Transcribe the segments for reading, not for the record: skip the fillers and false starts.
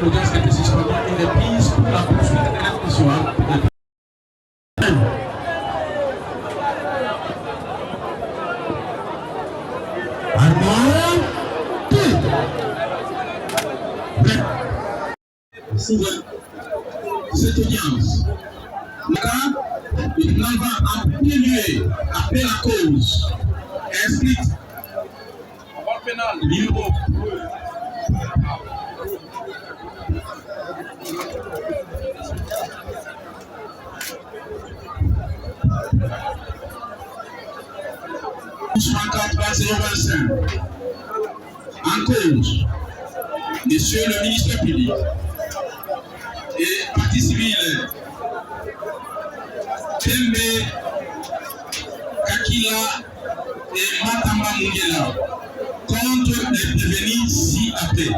L'audience qui était suspendue est reprise pour la poursuite de l'exécution. Cette audience, le tribunal va en premier lieu appeler la cause inscrite numéro en cause, Monsieur le ministre public et partie civile Tembe Kakila et Matamba Mungela contre les prévenus ci-après.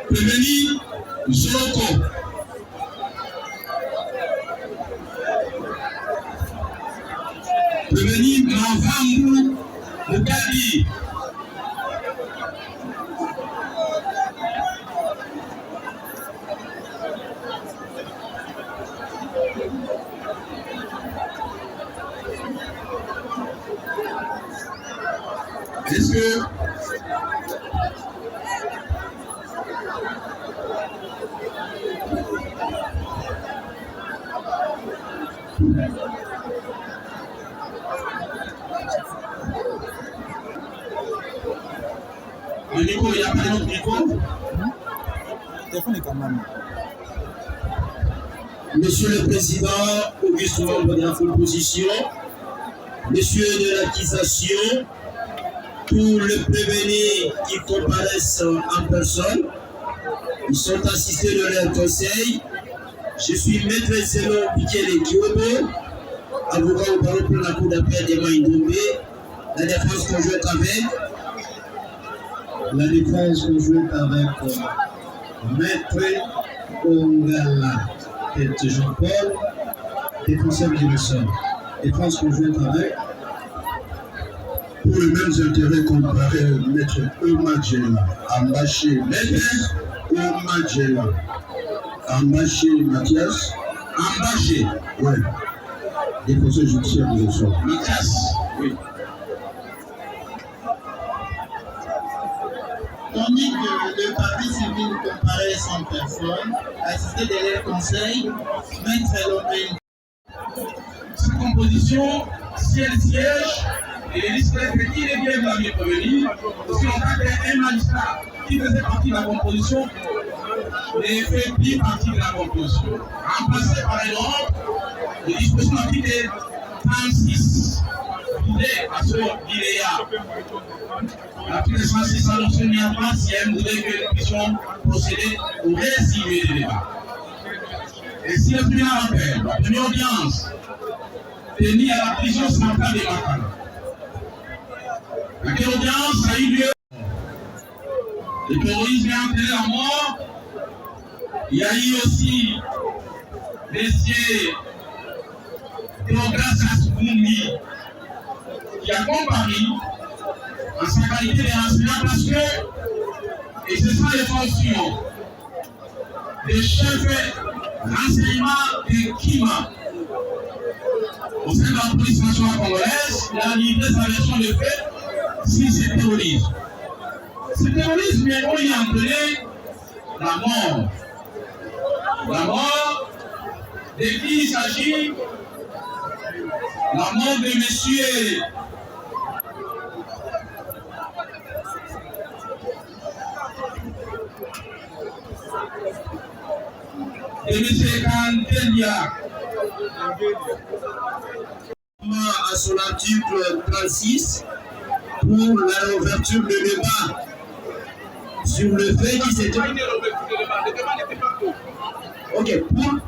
Prévenu Zoroko, prévenu Mavambu Mugadi, est-ce que le micro, il n'y a pas d'autre micro? Monsieur le Président, auguste membre de la composition, Monsieur de l'accusation, tous les prévenus qui comparaissent en personne, ils sont assistés de leur conseil. Je suis maître Zénon Pikele Kiobo, avocat au barreau pour la cour d'appel de Maïndombe, la défense conjointe avec Maître Ongala, Tête Jean-Paul, défenseur du ressort, défense conjointe avec pour les mêmes intérêts comparés, Maître Eumagela, Ambaché Maître Eumagela, Ambaché Mathias, Ambaché, oui, défenseur judiciaire du ressort. Mathias, oui. Tandis que le parti civil comparaît sans personne, assisté de leur conseil, Maître Lomé. Cette composition, si elle siège, et les listes qui est bien de la mieux prévenue, parce qu'on a un magistrat qui faisait partie de la composition et fait plus partie de la composition. Remplacé par exemple les dispositions article 36. Il est à ce d'ILEA. L'article 106 annonce mis en place si elle voudrait que nous puissions procéder au résumé des débats. Et si le tribunal appelle la première audience tenue à la prison centrale de Makala, laquelle audience a eu lieu, le terrorisme a entraîné la mort. Il y a eu aussi messieurs Théogracias Boumi qui a comparé en sa qualité de renseignement parce que, et ce sont les fonctions des chefs renseignement de Kima au sein de la police nationale congolaise. Il a livré sa version de fait si c'est terrorisme. Ce terrorisme est orienté la mort. La mort de qui il s'agit? La mort de monsieur Kantelia. À son article 36 pour la réouverture de débat sur le fait qu'il s'était. Ok,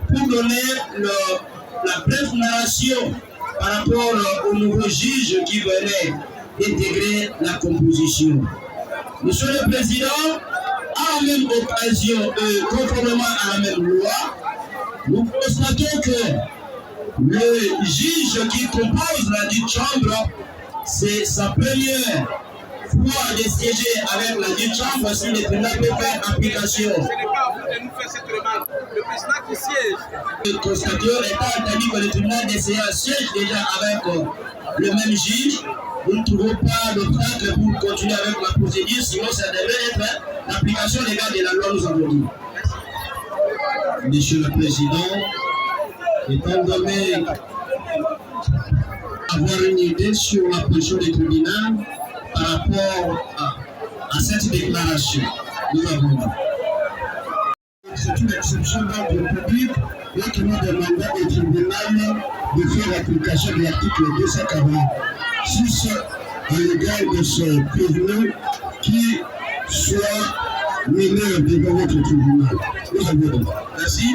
pour donner la brève narration par rapport au nouveau juge qui venait d'intégrer la composition. Monsieur le Président, à la même occasion, conformément à la même loi, nous constatons que le juge qui compose la dite chambre, c'est sa première pouvoir de siéger avec la dite chambre si le tribunal peut faire application. Ce n'est pas à vous de nous faire cette remarque. Le président qui siège. Le constateur étant entendu que le tribunal des CA siège déjà avec le même juge, nous ne trouvons pas d'obstacle pour continuer avec la procédure, sinon ça devrait être l'application légale de la loi, nous avons dit. Monsieur le Président, étant donné avoir une idée sur la position du tribunal par rapport à cette déclaration, nous avons dit. C'est une exception d'ordre public et que nous demandons au tribunal de faire application de l'article 246 à l'égard de ce prévenu qui soit mineur devant votre tribunal. Nous avons dit. Merci.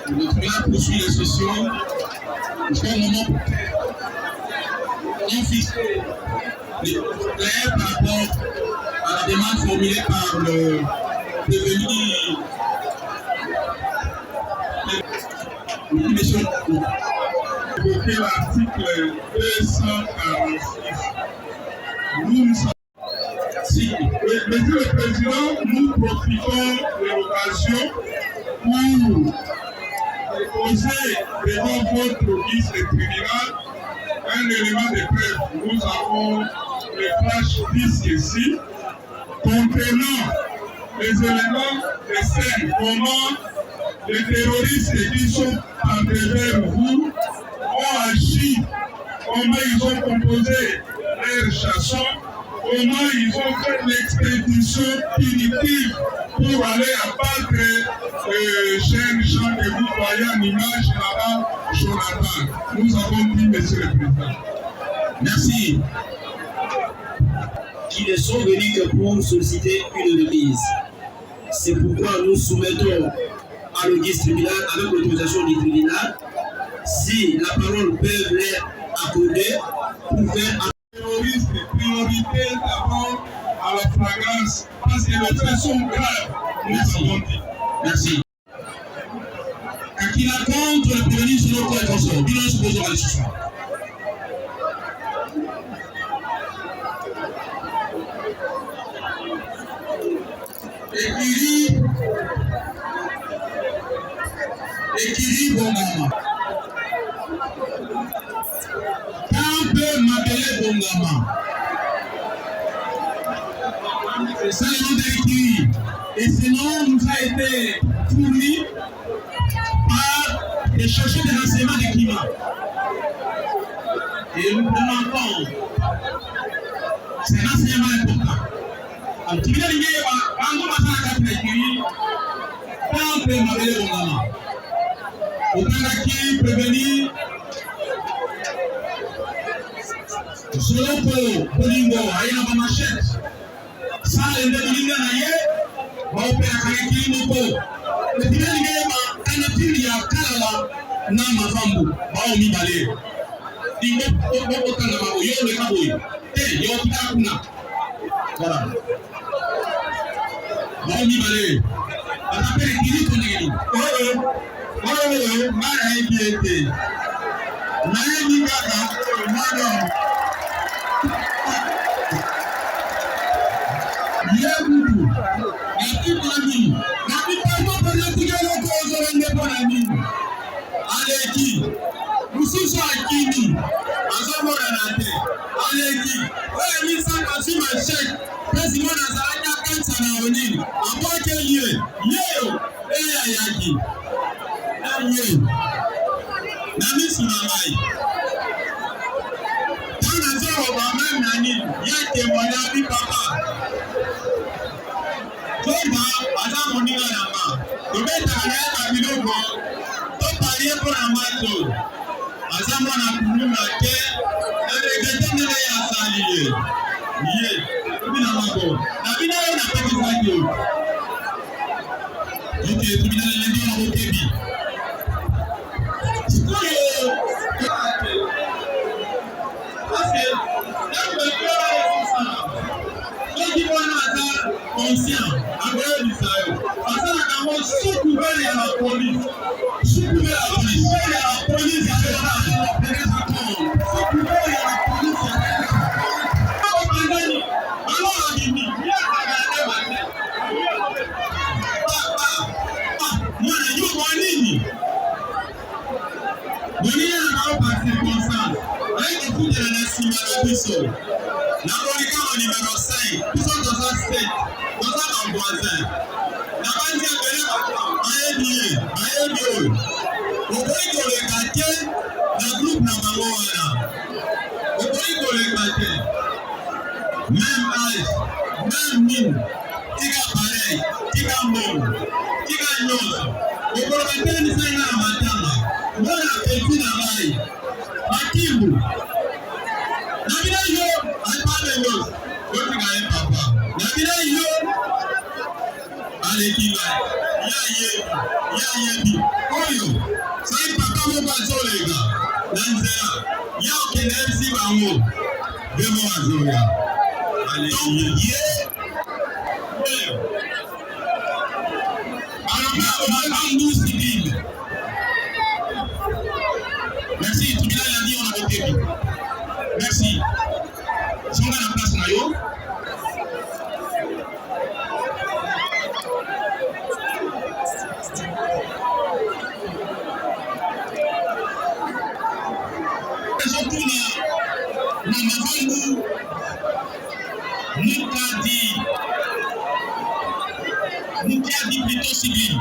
Le tribunal poursuit la session jusqu'au moment non fixé clair par rapport à la demande formulée par le prévenu. Évoquer l'article 246. Nous sommes. Si, Monsieur le Président, nous profitons de l'occasion pour déposer devant votre vice-tribunal un élément de preuve. Nous avons le flash disque ici contenant les éléments de scène, comment les terroristes qui sont envers vous ont agi, comment ils ont composé leurs chansons, comment ils ont fait l'expédition punitive pour aller abattre jeunes gens que vous voyez en image là-bas, Jonathan. Nous avons dit, Monsieur le Président. Merci. Qui ne sont venus que pour solliciter une remise. C'est pourquoi nous soumettons à l'audience tribunal avec l'autorisation du tribunal, si la parole peut leur accorder pour faire terroristes, priorité d'abord à la flagrance, parce que les faits sont graves. Nous avons dit. Merci. À qui la contre le prévenu sur notre attention, bilan supposé à l'échec. Ekiri Bongama. Kampe Mabele Bongama. C'est ça le nom d'Ekiri. Et ce nom nous a été fourni par les chercheurs de renseignement du climat. Et nous prenons en compte ces renseignements importants. Alors, tu viens de dire, quand on va faire la Ekiri, Kampe Mabele Bongama. Okanaki prévenu Soloko Bolingo aina ba machette sale nde bolinga na ye ba opera kanaki moko le dinga ma kanati ya kala na mafambu ba o mibale dingo ko kanga ba yo le kaboy yo kita kuna voilà ba o mibale atapere kiri to ngeli mara ebiete na ebi kaka madam yebudu nakimani nakipamo politique loko ozorende ponani aleki mususu akini azomora nate aleki oya misa kasima shek pesi mona zaranya kansa na onini aboke yeo eya yaki aye nami sunamai tana zo ba même nani yake mwana bi papa toba aza moninga nanga tobeta na ya biloko to parie pour la mato aza mwana kulunga te regete ndele ya saliye ye bina mako na bina yo na peki zaki ok bina le ndio na bokebi conscient, après du salaire. Parce que la caméra sous couvert à la police. Sous couvert à la police. La police, c'est ça. Sous couvert à la police, biso. Na bolika au numéro 5, biso toza 7, toza ba voisin. Na bandi ya bele ayebi oyo. Okoki koleka te na groupe na bango wana. Okoki koleka te. Même âge, même mine, tika pareil, tika mbongo, tika nyonso. Okoloka te nisa nga na matanga. Mwana peti na ngai. Makimbu. Nabina yo, alipade nyonso. Otika ye papa. Nabina yo, aleki ngai. Ya yebi. Oyo, sai papa moko azolega. Na nzela, ya okende ebisi bango. Bemo azoya. Alléluia. Merci, tu viens la dire on a voté. Merci. Si on a la place Mayo. Mukadi plutôt civil.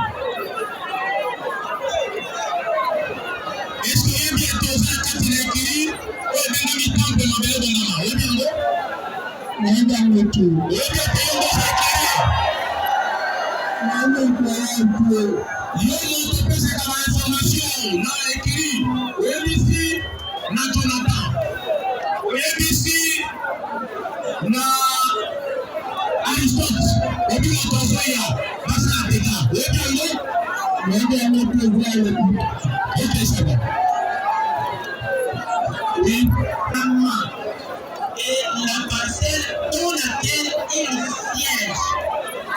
Est-ce qu'il y a bientôt ça quand il est écrit? Oui, bien ami temps de ma belle bonama. Oui, bien go. Oui, bien go tout. Oui, bien go ça écrit. Oui, bien go. Yo monte peut c'est comme information. Là écrit. Oui, ici. Na Jonathan. Oui, ici. Na Aristote. Et puis on t'envoie Bassa Adega. Oui, bien go. Oui, bien go. Ok, c'est bon. Oui. Et la parcelle pour laquelle il siège,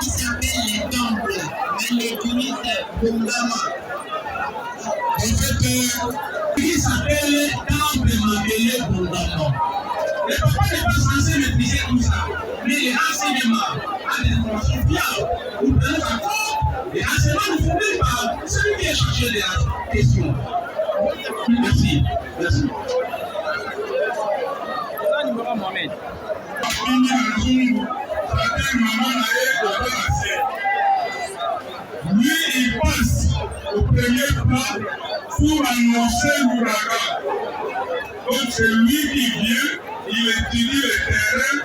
qui s'appelle les temples, mais l'église Bongama. En fait, il s'appelle Temple Mabele Bongama. Le papa n'est pas censé maîtriser tout ça, mais les renseignements à des informations fiables nous prenons en compte. Les renseignements nous fournissent par celui qui est chargé de la question. Merci. Merci. Mohamed. Lui, il passe au premier plan pour annoncer l'ouragan. Donc c'est lui qui vient, il étudie le terrain,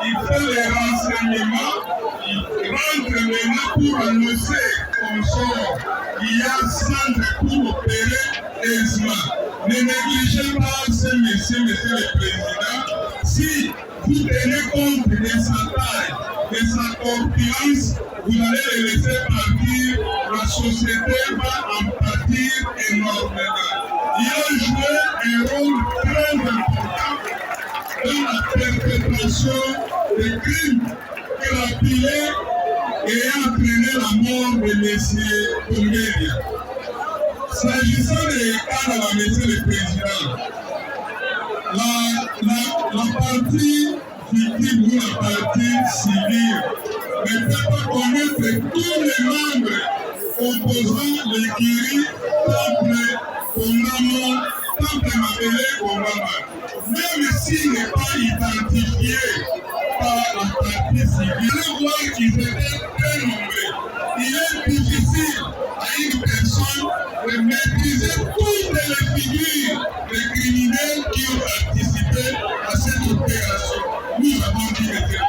il fait les renseignements, il rentre maintenant pour annoncer qu'on sort. Il y a centre pour opérer aisément. Ne négligez pas ce monsieur le Président. Si vous tenez compte de sa taille, de sa corpulence, vous allez le laisser partir, la société va en partir énormément. Il a joué un rôle très important dans la perpétration des crimes qu'il a pilé et a entraîné la mort de M. Tongeria. S'agissant des cas de la Monsieur le Président, la partie victime ou la partie civile ne peut pas connaître tous les membres composant les Kiri, Temple, Bongama, Temple Mabele, Bongama. Même s'il n'est pas identifié par la partie civile, vous allez voir qu'ils étaient très nombreux. Il est difficile à une personne de maîtriser toutes les figures des criminels qui ont participé à cette opération. Nous avons dit le fait.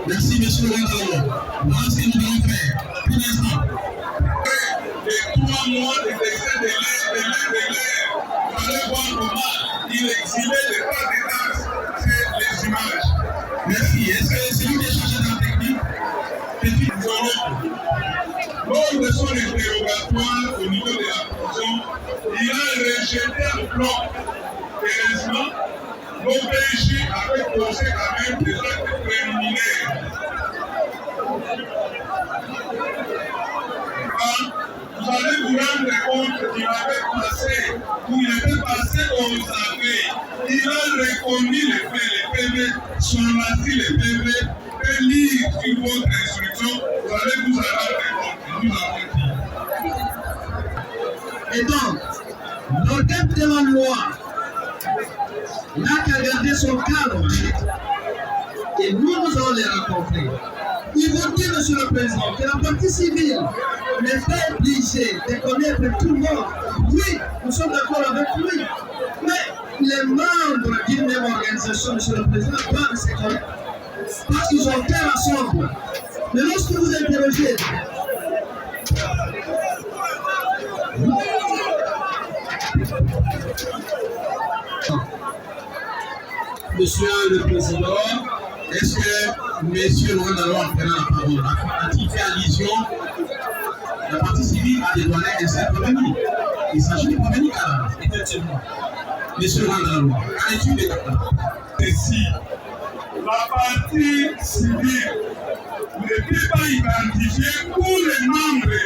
Merci, monsieur le Président. Voilà ce que nous allons faire. Pour l'instant. Les 3 mois de décès de l'air, vous allez voir comment il exilait les pas des tasses, c'est les images. Merci. Est-ce que c'est lui qui est chargé de la technique? Lors de son interrogatoire au niveau de la prison, il a rejeté un bloc. Heureusement, l'OPJ avait posé quand même des actes préliminaires. Vous allez vous rendre compte qu'il avait passé, ou il était passé aux affaires. Il a reconnu les faits, les PV, son assis les PV, et lire sur votre instruction, vous allez vous en rendre compte. Nous avons dit. Et donc, dans le cadre de la loi, n'a qu'à garder son cadre. rencontrés. Il vous dit, Monsieur le Président, que la partie civile n'est pas obligée de connaître tout le monde. Oui, nous sommes d'accord avec lui. Mais les membres d'une même organisation, Monsieur le Président, doivent se connaître. Parce qu'ils ont fait ensemble. Mais lorsque vous interrogez, Monsieur le Président, est-ce que Monsieur Laurent Dalois prend la parole a-t-il fait allusion? La partie civile a dévoilé un certain prévenu. Il s'agit de prévenir Kalala, effectivement. Monsieur Laurent Dalois, qu'en est-il de Kalala? Si la partie civile ne peut pas identifier tous les membres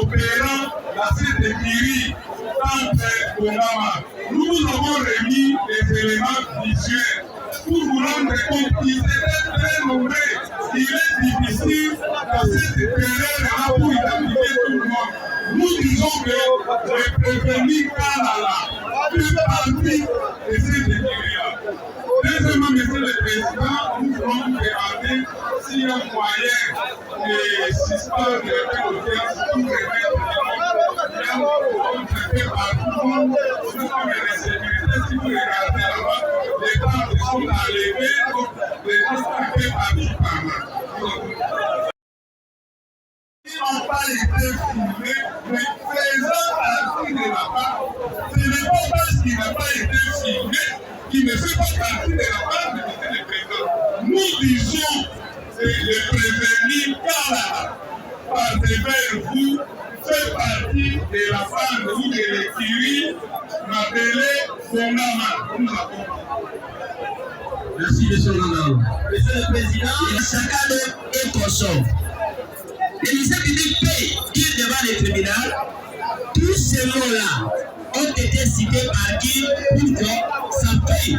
opérant dans cette écurie entre Bongama, nous avons remis des éléments visuels pour vous rendre compte qu'ils étaient très nombreux. Il est difficile dans cette période pour identifier tout le monde. Nous disons que le prévenu Kalala fait partie de cette écurie-là. Deuxièmement, Monsieur le Président, nous voulons demander s'il y a moyen de suspendre l'audience pour remettre on traite par tout le monde, nous sommes les sécurités, si vous regardez là-bas, les tentes sont enlevées, donc les gens sont faits par ils n'ont pas été filmés, mais faisant partie de la part, ce n'est pas parce qu'il n'a pas été filmé qu'il ne fait pas partie de la part de M. le Président. Nous disons le prévenu Kalala, par devers vous, fait partie de la bande ou de l'écurie appelée Bongama. Nous avons. Merci, Monsieur Laurent. Monsieur le Président, Sakalo et Kosovo. Le ministère public peut dire devant les tribunaux, tous ces mots-là ont été cités par qui pour que ça paye.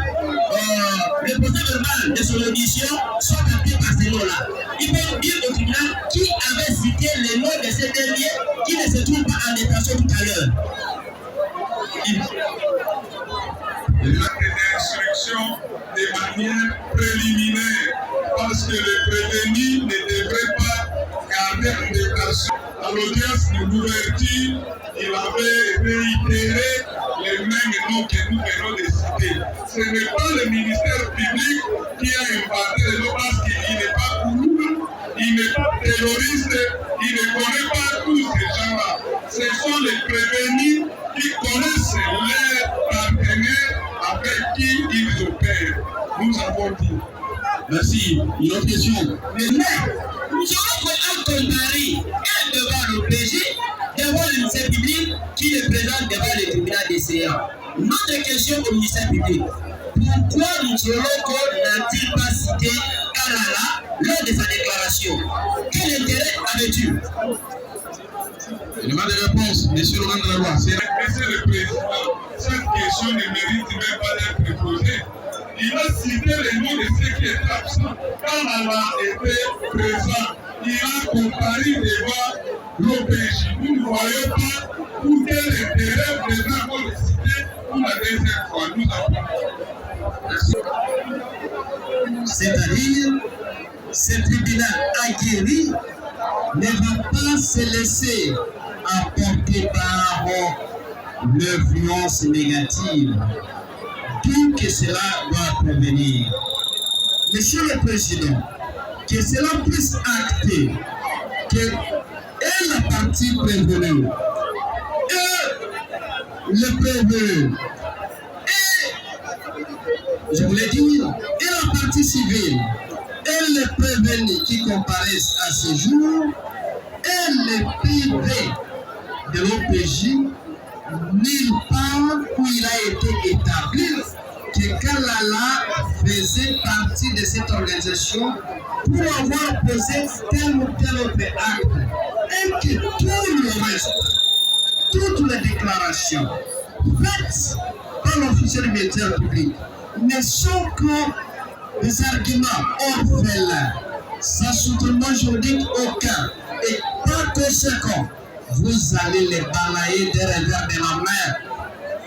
Le procès verbal de son audition soit capté par ces mots-là. Il peut dire au tribunal qui avait cité les noms de ces derniers qui ne se trouvent pas en détention tout à l'heure. L'acte d'instruction de manière préliminaire, parce que le prévenu ne devrait pas garder en détention. À l'audience de l'ouverture, il avait réitéré les mêmes noms que nous venons de citer. Ce n'est pas le ministère public qui a inventé le nom parce qu'il n'est pas courant, il n'est pas terroriste, il ne connaît pas tous ces gens-là. Ce sont les prévenus qui connaissent leurs partenaires avec qui ils opèrent. Nous avons dit. Merci. Une autre question. Mais nous avons comparer un devant l'OPJ, devant le ministère public qui le présente devant le tribunal des CA. Notre question au ministère public, pourquoi M. Loko n'a-t-il pas cité Kalala lors de sa déclaration? Quel intérêt avait-tu? Il n'y a pas de réponse, Monsieur Laurent Dalois. Monsieur le Président, cette question ne mérite même pas d'être posée. Il a cité les noms de ceux qui étaient absents. Kalala était présent. Il a comparé devant l'OPJ. Nous ne voyons pas pour quel intérêt le président va le citer pour la deuxième fois. Nous avons. C'est-à-dire, ce tribunal aguerri ne va pas se laisser emporter par l'influence négative. Tout que cela doit provenir. Monsieur le Président, que cela puisse acter que et la partie prévenue et le prévenu et, je voulais dire, et la partie civile et les prévenus qui comparaissent à ce jour et les PV de l'OPJ, nulle part où il a été établi que Kalala faisait partie de cette organisation pour avoir posé tel ou tel autre acte et que tout le reste, toutes les déclarations faites par l'officier du ministère public ne sont que des arguments orphelins, sans soutènement juridique aucun et par conséquent vous allez les balayer des revers de la main.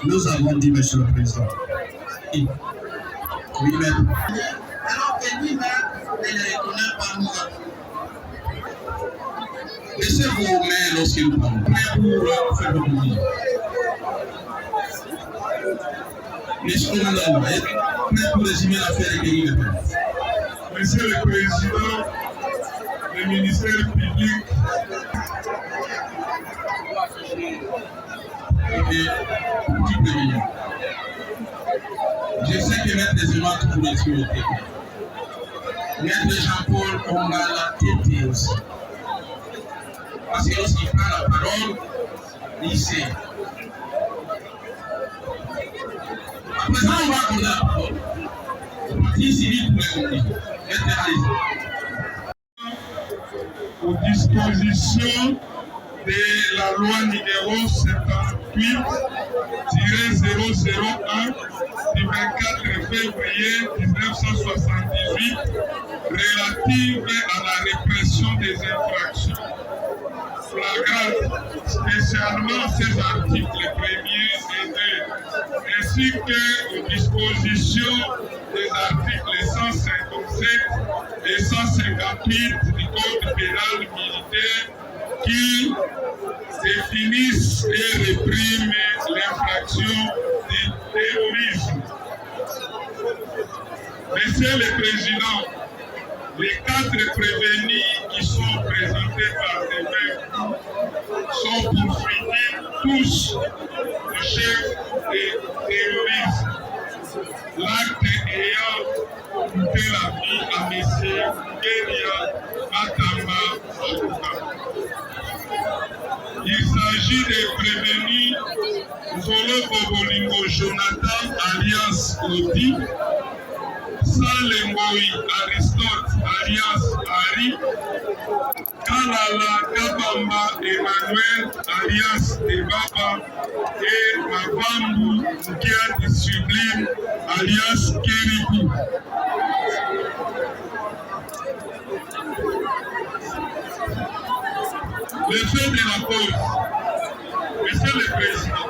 Nous avons dit, Monsieur le Président. Oui, même. Alors que lui-même ne le reconnaît pas, nous Baissez vos mains lorsque nous parlons. Prêt pour faire votre vie. Monsieur le commandant, prêt pour résumer l'affaire et gagner le temps. Monsieur le Président, le ministère public et tout premier. Je sais que Maître Zéma trouve les yeux au tête. Maître Jean-Paul, on a la tête aussi. Parce que lorsqu'il prend la parole, il sait. À présent, on va accorder la parole au parti civil pour les conflits. aux dispositions de la loi numéro 78-001 du 24 février 1978 relative à la répression des infractions flagrantes, spécialement ses articles 1er et 2, ainsi qu'aux dispositions des articles 157 et 158 du Code pénal militaire qui définissent et répriment l'infraction du terrorisme. Monsieur le Président, les 4 prévenus qui sont présentés par les mains sont poursuivis tous du chef de terrorisme. L'acte ayant coûté la vie à M. Guéria Atamba Chouka. Il s'agit des prévenus Zolo Bobolingo Jonathan alias Odi, Salemoi Aristote alias Ari, Kalala Kabamba Emmanuel alias Ebaba et Mabambu Nkiat Sublime alias Kerikou. Le fait de la cause, Monsieur le Président,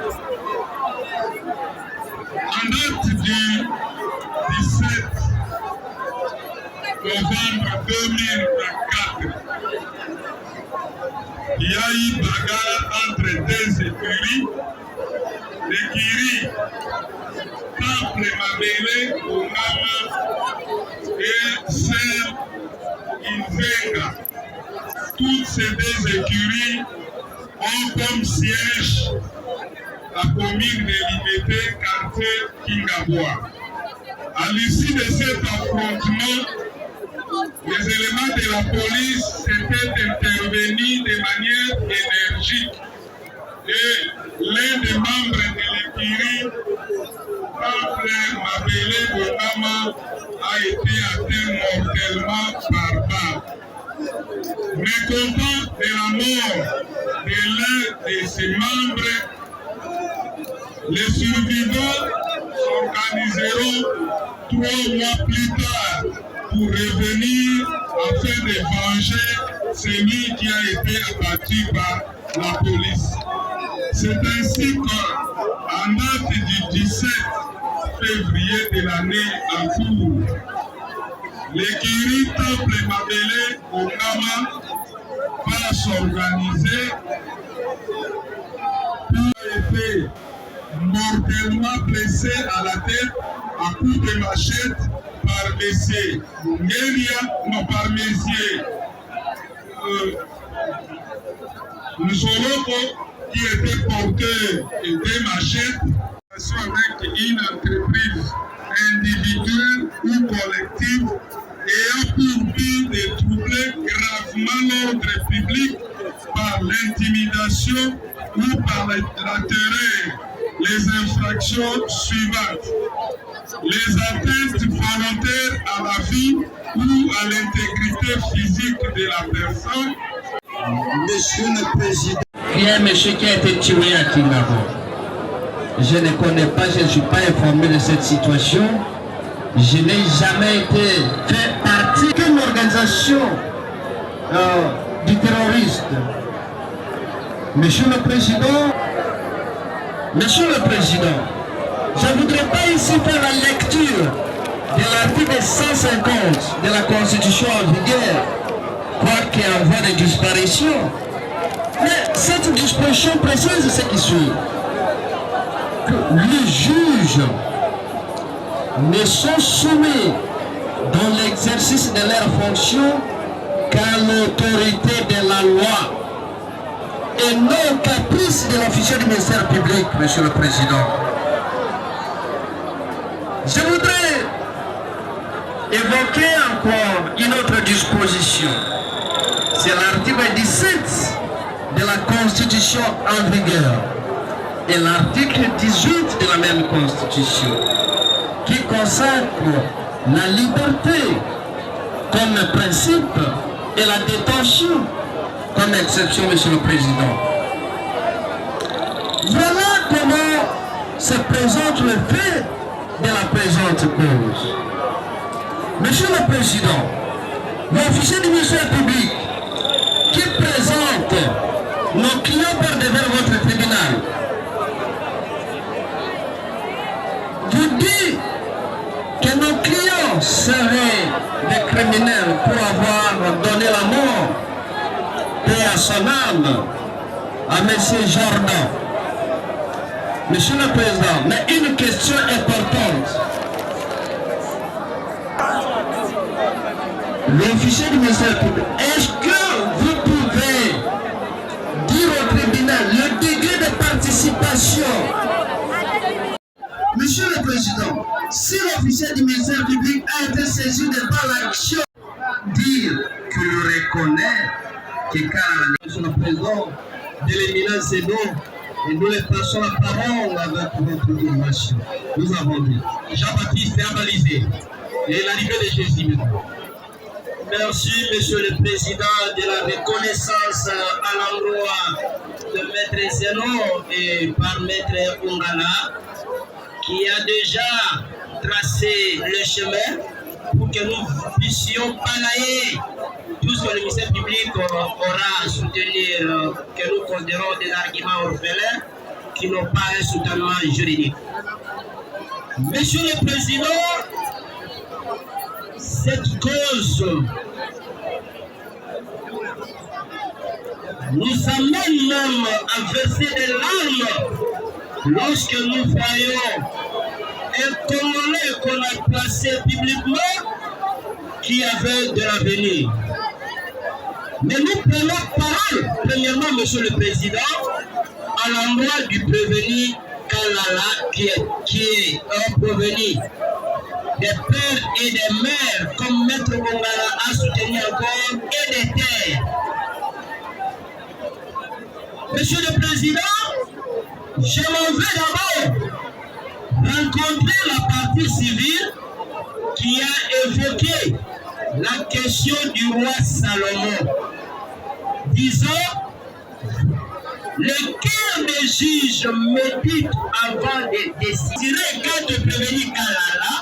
en date du 17 novembre 2024, il y a eu bagarre entre 2 écuries, l'écurie Temple Mabele, Ongama et Sel Invenga. Toutes ces 2 écuries ont comme siège la commune de Liberté, quartier Kingaboa. À l'issue de cet affrontement, les éléments de la police s'étaient intervenus de manière énergique et l'un des membres de l'écurie, Temple Mabele Bongama, a été atteint mortellement par balle. Mécontent de la mort de l'un de ses membres, les survivants s'organiseront 3 mois plus tard pour revenir afin de venger celui qui a été abattu par la police. C'est ainsi qu'en date du 17 février de l'année en cours, l'écurie Temple Mabele Ongama va s'organiser pour être mortellement blessé à la tête à coups de machette par M. par M. Nsoloko qui était porteur de machettes avec une entreprise individuelle ou collective ayant pour but de troubler gravement l'ordre public par l'intimidation ou par la terreur. Les infractions suivantes: les atteintes volontaires à la vie ou à l'intégrité physique de la personne. Monsieur le Président, il y a un monsieur qui a été tué à Kingabo. Je ne connais pas, je ne suis pas informé de cette situation. Je n'ai jamais été fait partie d'une organisation du terroriste. Monsieur le Président, je ne voudrais pas ici faire la lecture de l'article 150 de la Constitution en vigueur, quoique en voie de disparition. Cette disposition précise ce qui suit. Que les juges ne sont soumis dans l'exercice de leurs fonctions qu'à l'autorité de la loi et non caprice de l'officier du ministère public, Monsieur le Président. Je voudrais évoquer encore une autre disposition. C'est l'article 17 de la Constitution en vigueur et l'article 18 de la même Constitution qui consacre la liberté comme principe et la détention comme exception, Monsieur le Président. Voilà comment se présente le fait de la présente cause. Monsieur le Président, l'officier du ministère public qui présente nos clients par devant votre tribunal vous dit que nos clients seraient des criminels pour avoir donné la mort paix à son âme à M. Jordan. Monsieur le Président, mais une question importante. L'officier du ministère public, est-ce que vous pouvez dire au tribunal le degré de participation? Monsieur le Président, si l'officier du ministère public a été saisi de par l'action, dire qu'il reconnaît que car Monsieur le Président de l'éminent Sénat, et nous les passons la parole avec votre information. Nous avons dit, Jean-Baptiste est avalisé, et l'arrivée de Jésus maintenant. Merci, Monsieur le Président, de la reconnaissance à l'endroit de Maître Zénon et par Maître Ongala, qui a déjà tracé le chemin pour que nous puissions balayer tout ce que le ministère public aura à soutenir, que nous considérons des arguments orphelins qui n'ont pas un soutènement juridique. Monsieur le Président, cette cause nous amène même à verser des larmes lorsque nous voyons un Congolais qu'on a placé publiquement qui avait de l'avenir. Mais nous prenons parole, premièrement, Monsieur le Président, à l'endroit du prévenu Kalala, qui est un prévenu des pères et des mères, comme Maître Ongala a soutenu encore, et des terres. Monsieur le Président, je m'en vais d'abord rencontrer la partie civile qui a évoqué la question du roi Salomon. Disons, le cœur des juges médite avant de décider. Quand de prévenir Kalala,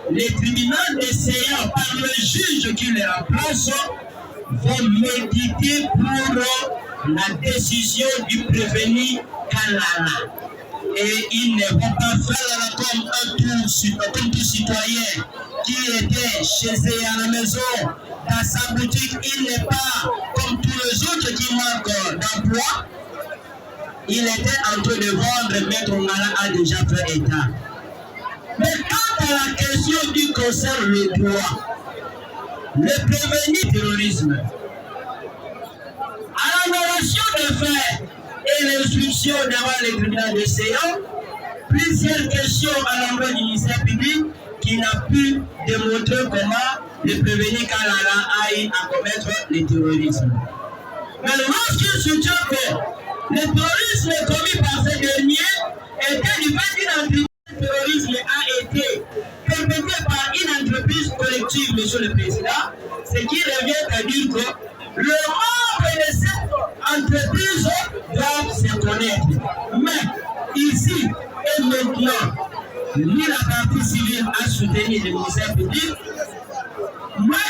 les tribunaux essayant par le juge qui les remplace vont méditer pour la décision du prévenu Kalala. Et ils ne vont pas faire comme un tout citoyen qui était chez eux à la maison, dans sa boutique. Il n'est pas comme tous les autres qui manquent d'emploi. Il était en train de vendre, Maître Ongala a déjà fait état. Mais quant à la question qui concerne le droit, le prévenir terrorisme, à la narration des faits et l'instruction devant les tribunaux de séance, plusieurs questions à l'endroit du ministère public qui n'a pu démontrer comment le prévenir Kalala aille à commettre le terrorisme. Mais lorsqu'il soutient que le terrorisme commis par ces derniers était du fait d'une entreprise, le terrorisme a été perpétré par une entreprise collective, Monsieur le Président, ce qui revient à dire que le membre de cette entreprise doivent se connaître. Mais ici et maintenant, ni la partie civile a soutenu le ministère public, mais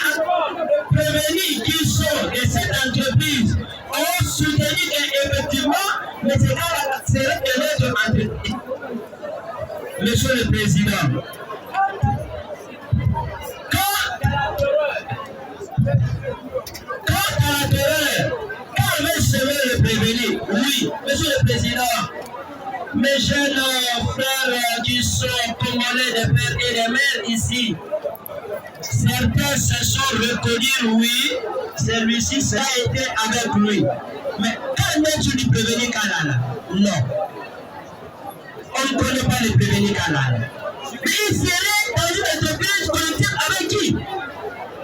prévenir qui sont de cette entreprise ont soutenu qu'effectivement, mais c'est là c'est de notre entreprise. Monsieur le Président, quant à la terreur, quand avait semé le prévenir, oui, dit, Monsieur le Président, mes jeunes frères qui sont congolais des pères et des mères ici, certains se sont reconnus, oui, celui-ci, ça a été avec lui. Mais quand es-tu du prévenu Kalala? Non. On ne connaît pas le prévenu Kalala. Mais il serait dans une entreprise collective avec qui?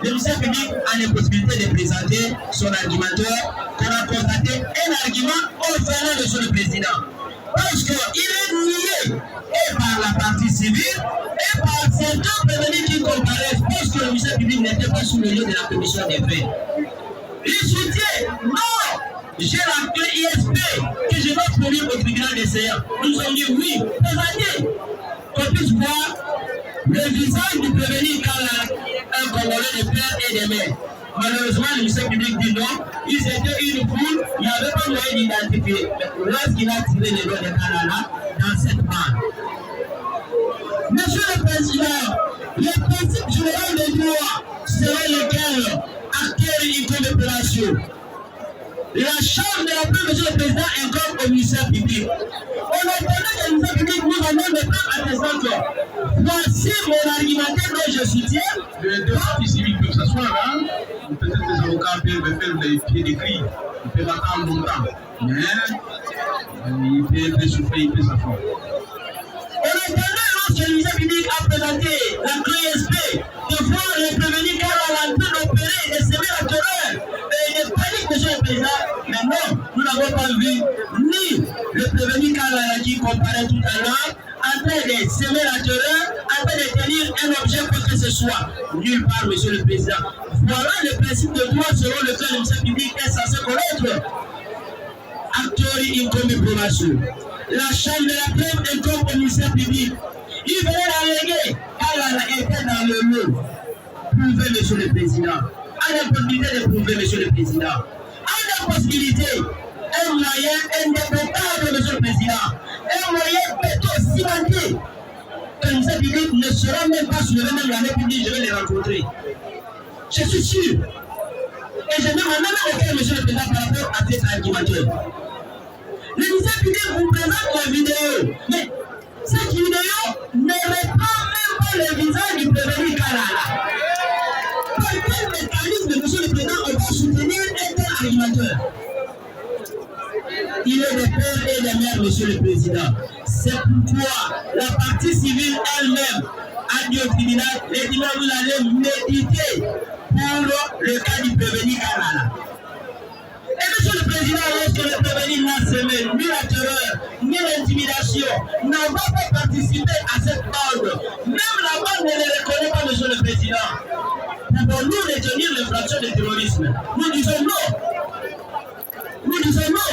Le ministère public a la possibilité de présenter son argumentaire qu'on a constaté un argument offert de son président. Parce qu'il est nié et par la partie civile et par certains prévenus qui comparaissent parce que le ministère public n'était pas sous le lieu de la commission des faits. Il soutient, non, j'ai la clé ISP que je vais fournir au tribunal des séances. Nous avons dit oui, présentez, qu'on puisse voir le visage du prévenu quand un Congolais de père et de mère. Malheureusement, le ministère public dit non, ils étaient une foule, il n'y avait pas moyen d'identifier. Lorsqu'il a tiré les doigts de Kalala dans cette bande. Monsieur le Président, les principes généraux des droits selon lesquels acteurs y comme opération. La charge de la paix, Monsieur le Président, incombe au ministère public. On attendait que le ministère public nous demande de prendre attestation que voici mon argumentaire dont je soutiens. Les deux parties civiles peuvent s'asseoir, hein? Peut-être les avocats peuvent faire des pieds d'écrit, ils peuvent attendre longtemps, mais ils peuvent souffrir, ils peuvent s'asseoir. On attendait lorsque le ministère public a présenté la CRESP de voir les prévenus car on a pu opérer et semer la terreur et les paniques, Monsieur le Président. Mais non, nous n'avons pas vu ni le prévenu Kalala qui comparait tout à l'heure en train de semer la terreur, en train de tenir un objet pour que ce soit. Nulle part, Monsieur le Président. Voilà le principe de droit selon lequel le ministère public est censé connaître. Acteur incombe probation. La chambre de la preuve incombe au ministère public. Il venait d'alléguer Kalala était dans le lot. Prouvez, Monsieur le Président. À la possibilité de prouver, Monsieur le Président. À la possibilité, un moyen indépendant, Monsieur le Président. Un moyen plutôt cimenté. Que le ministère public ne sera même pas soulevé, même la République, je vais les rencontrer. Je suis sûr. Et je demande même auquel, Monsieur le Président, par rapport à cet argumentaire. Le ministère public vous présente la vidéo, mais cette vidéo ne reprend même pas le visage du prévenu Kalala. Par quel mécanisme, Monsieur le Président, on va soutenir un tel argumentaire? Il est des pères et des mères, Monsieur le Président. C'est pourquoi la partie civile elle-même a dit au tribunal, les tribunaux vous allez méditer pour le cas du prévenu Kalala. Et Monsieur le Président, lorsque le prévenu n'a semé ni la terreur, ni l'intimidation, n'a pas participé à cette bande. Même la bande ne le reconnaît pas, Monsieur le Président. Pouvons-nous retenir l'infraction de terrorisme? Nous disons non. Nous disons non.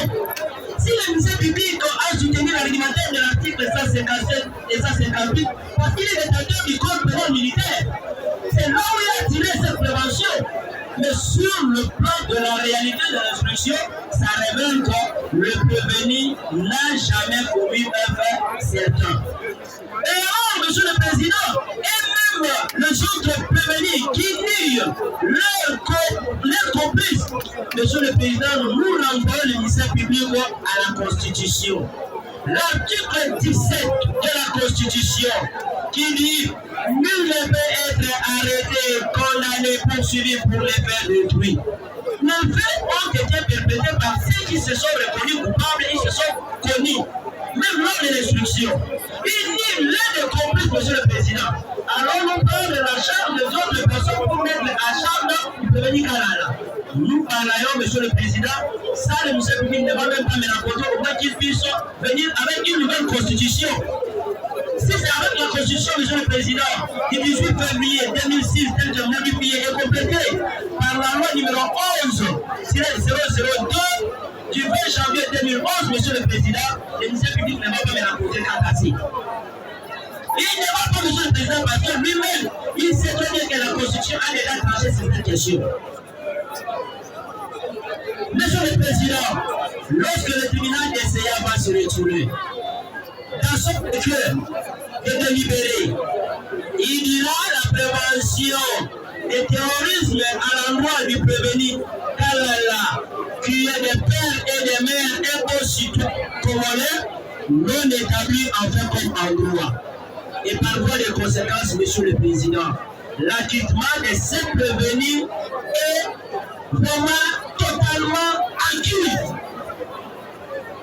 Si le ministère public a soutenu l'argumentaire de l'article 157 et 158, parce qu'il est détenteur du code pénal militaire, c'est là où il a tiré cette prévention. Mais sur le plan de la réalité de l'instruction, ça révèle que le prévenu n'a jamais commis un fait certain. Et alors, Monsieur le Président, et même les autres prévenus qui nient leur complice, Monsieur le Président, nous renvoyons le ministère public à la Constitution. L'article 17 de la Constitution qui dit nul ne peut être arrêté, condamné, poursuivi pour les faits d'autrui. Les faits ont été perpétrés par ceux qui se sont reconnus coupables, ils se sont connus, même lors de l'instruction. Ils nient l'un des complices, Monsieur le Président. Alors nous parlons de la charge des autres personnes pour mettre à charge du prévenu Kalala. Nous parlons, Monsieur le Président, ça le ministère public ne va même pas me raconter au moins qu'ils puissent venir avec une nouvelle constitution. Si c'est avec la constitution, Monsieur le Président, du 18 février 2006, telle que modifiée et complétée par la loi numéro 11-002 du 20 janvier 2011, Monsieur le Président, le ministère public ne va pas me raconter Kakassi. Il ne va pas, Monsieur le Président, parce que lui-même, il sait très bien que la Constitution a déjà tranché cette question. Monsieur le Président, lorsque le tribunal des CA va se retourner, dans son cœur de délibérer, il dira la prévention du terrorisme à l'endroit du prévenu Kalala, qui est des pères et des mères et beaux citoyens. non établi en fait comme en droit. Et par voie de conséquence, Monsieur le Président, l'acquittement des 7 prévenus est vraiment totalement acquis.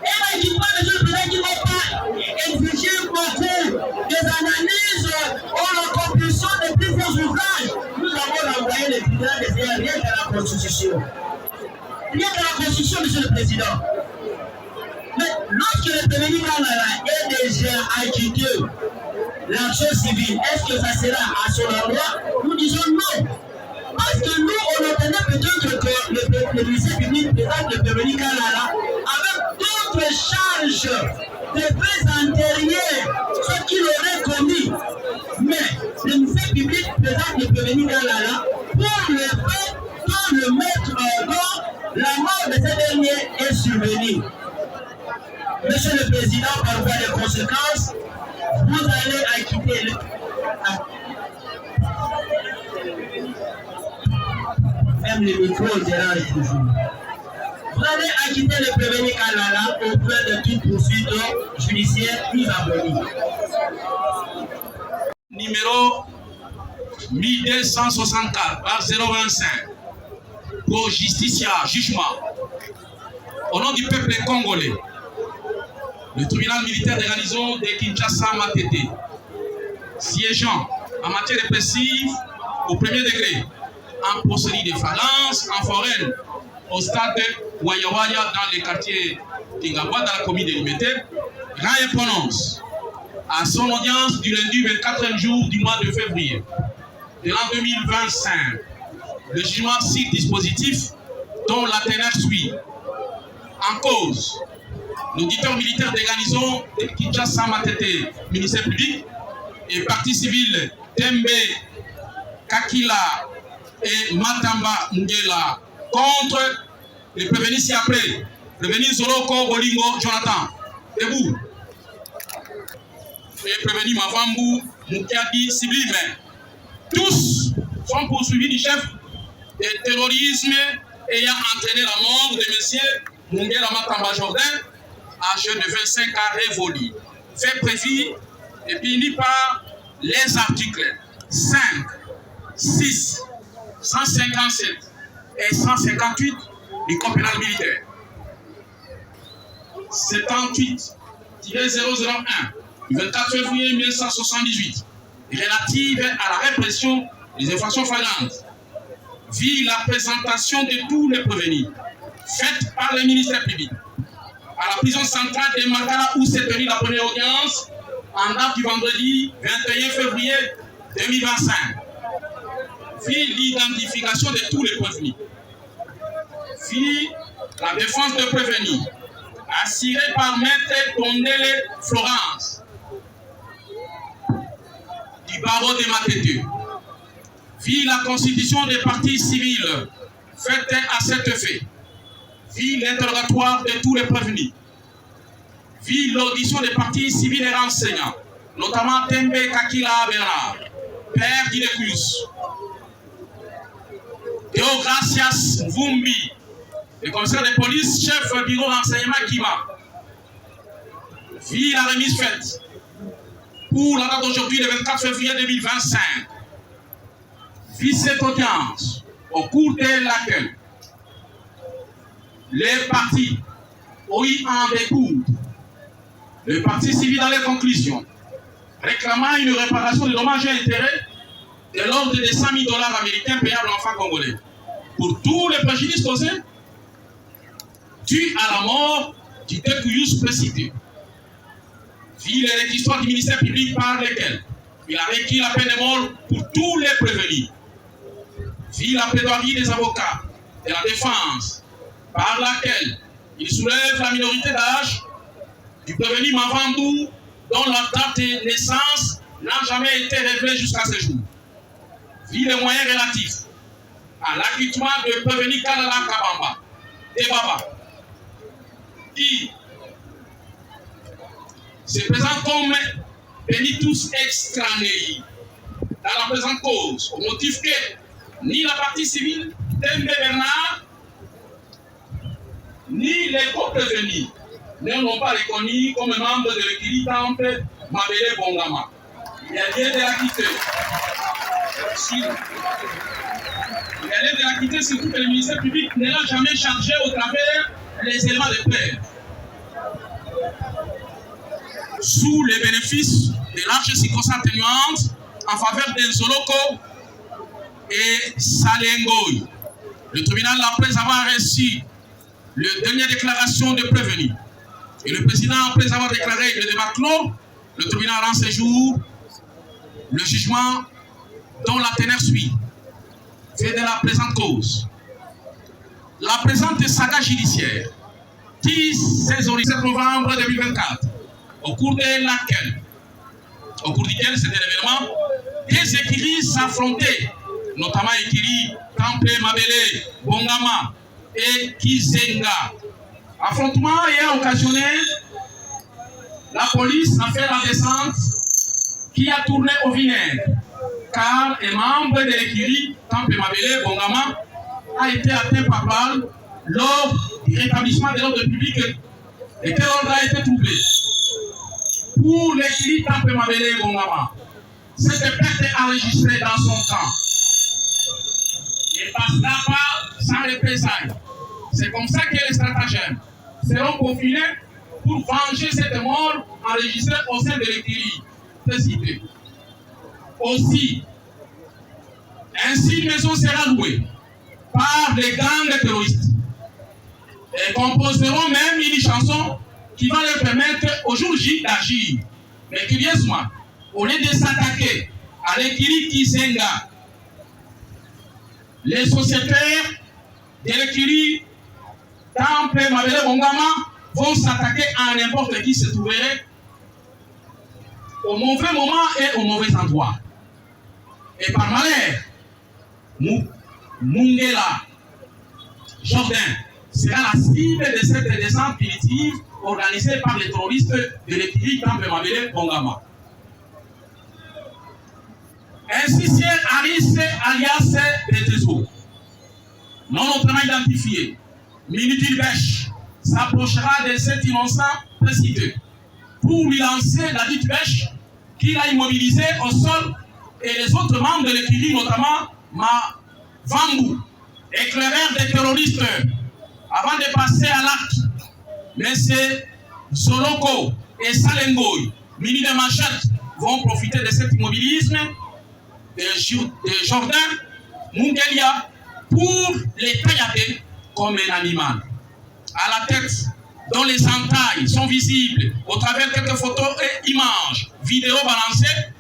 Et l'acquittement, Monsieur le Président, qui ne va pas exiger beaucoup des analyses ou la compréhension des plus gros ouvrages. Nous avons envoyé le tribunal des rien qu'à la Constitution. Rien qu'à la Constitution, Monsieur le Président. Mais lorsque le prévenu est déjà acquitté l'action civile, est-ce que ça sera à son endroit? Nous disons non. Parce que nous, on entendait peut-être que le ministère public présente le prévenu Kalala avec d'autres charges de faits antérieurs, ce qu'il aurait commis. Mais le ministère public présente le prévenu Kalala pour le fait de le mettre dans la mort de ce dernier est survenue. Monsieur le Président, par voie de conséquence, vous allez acquitter le... Même le micro dérange toujours. Vous allez acquitter le prévenu Kalala au point de toute poursuite judiciaire plus abolie. Numéro 1264 par 025 pour Justicia, jugement. Au nom du peuple congolais, le tribunal militaire de garnison de Kinshasa Matete, siégeant en matière répressive au premier degré, en procédure de phalange en forêt au stade Wayawaya dans le quartier Tingabwa dans la commune de Limete, rend et prononce à son audience du lundi 24 jour du mois de février de l'an 2025 le jugement 6 dispositifs dont la teneur suit. En cause, l'auditeur militaire des garnisons de Kinshasa Matete, ministère public, et partie civile Tembe Kakila et Matamba Ngela contre les prévenus ci-après, prévenu Zoroko Bolingo Jonathan, debout, et prévenu Mavambu Mukiadi Siblime. Tous sont poursuivis du chef de terrorisme ayant entraîné la mort de M. Mungela Matamba Jordan, âgé de 25 ans révolu, fait prévu et puni par les articles 5, 6, 157 et 158 du Code pénal militaire. 78-001 du 24 février 1978 relative à la répression des infractions flagrantes vit la présentation de tous les prévenus faite par le ministère public à la prison centrale de Makala où s'est tenue la première audience en date du vendredi 21 février 2025. Vit l'identification de tous les prévenus. Vit la défense de prévenus assurée par Maître Tondele Florence du barreau de Matete. Vit la constitution des parties civiles faite à cet effet. Vit l'interrogatoire de tous les prévenus. Vit l'audition des parties civiles et renseignants, notamment Tembe Kakila Bernard, père d'Idecus. Théo Gracias Mvumbi, le commissaire de police, chef bureau renseignement Kima. Vit la remise faite pour la date d'aujourd'hui, le 24 février 2025. Vit cette audience au cours de laquelle les partis ont eu en découvre le parti civil dans les conclusions, réclamant une réparation de dommages et intérêts de l'ordre de 100 000 $ américains payables en francs congolais pour tous les préjudices causés dus à la mort du Tekuyus précité. Vit les réquisitions du ministère public par lesquels il a requis la peine de mort pour tous les prévenus. Vit la plaidoirie des avocats de la défense par laquelle il soulève la minorité d'âge du prévenu Mavandou dont la date de naissance n'a jamais été révélée jusqu'à ce jour. Vit les moyens relatifs à l'acquittement de prévenu Kalala Kabamba et Baba qui se présente comme pénitus extranéi dans la présente cause au motif que ni la partie civile Tembe Bernard ni les co-prévenus ne l'ont pas reconnu comme membre de l'écurie Temple Mabele Bongama. Il a lieu de la quitter. Il a lieu de la quitter, surtout que le ministère public ne l'a jamais chargé au travers des éléments de paix. Sous les bénéfices de larges circonstances atténuantes en faveur d'Enzoloko et Salengoy. Le tribunal, après avoir reçu la dernière déclaration de prévenu, et le président, après avoir déclaré le débat clos, le tribunal rend ses jours le jugement dont la teneur suit, fait de la présente cause. La présente saga judiciaire, 16 novembre 2024, au cours duquel c'était l'événement, des écuries s'affrontaient, notamment écuries Temple Mabele, Bongama et Kizenga. Affrontement ayant occasionné la police a fait la descente qui a tourné au vinaigre, car un membre de l'écurie Temple Mabele, Bongama, a été atteint par balle lors du rétablissement de l'ordre public et quel ordre a été trouvé. Pour l'écurie Temple Mabele Bongama, cette perte est enregistrée dans son camp. Ne passera pas sans représailles. C'est comme ça que les stratagèmes seront confinés pour venger cette mort enregistrée au sein de l'écurie précitée. Aussi, ainsi une maison sera louée par des gangs terroristes et composeront même une chanson qui va leur permettre au jour J d'agir. Mais curieusement, au lieu de s'attaquer à l'écurie Kizenga, les sociétaires de l'écurie Temple Mabele Bongama vont s'attaquer à n'importe qui se trouverait au mauvais moment et au mauvais endroit. Et par malheur, Mungela Jordan sera la cible de cette descente punitive organisée par les terroristes de l'écurie Temple Mabele Bongama. Ainsi, Sir Aris alias Betezo, non autrement identifié, Minutil Bêche, s'approchera de cet innocent précité pour lui lancer la dite bêche qu'il a immobilisée au sol et les autres membres de l'écurie, notamment Vangu, éclaireur des terroristes, avant de passer à l'acte. Mais c'est Soloko et Salengoy, munis de machettes, vont profiter de cet immobilisme de Jordan Mungelia pour les taillader comme un animal. À la tête, dont les entailles sont visibles au travers de quelques photos et images, vidéos balancées.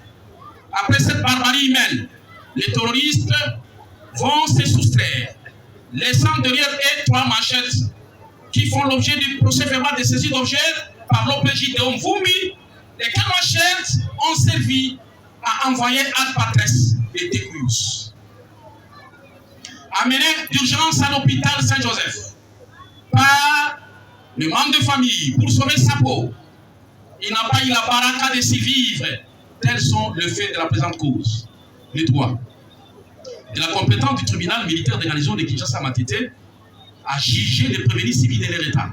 Après cette barbarie humaine, les terroristes vont se soustraire, laissant derrière eux 3 machettes qui font l'objet du procès verbal de saisie d'objets par l'OPJ de Omvumi. Les 4 machettes ont servi à envoyer ad patres et Décruz. Amené d'urgence à l'hôpital Saint-Joseph par le membre de famille pour sauver sa peau. Il n'a pas eu la baraka de s'y vivre. Tels sont les faits de la présente cause. Les droits. Et la compétence du tribunal militaire de garnison de Kinshasa Matete a jugé les prévenus civils de leur état.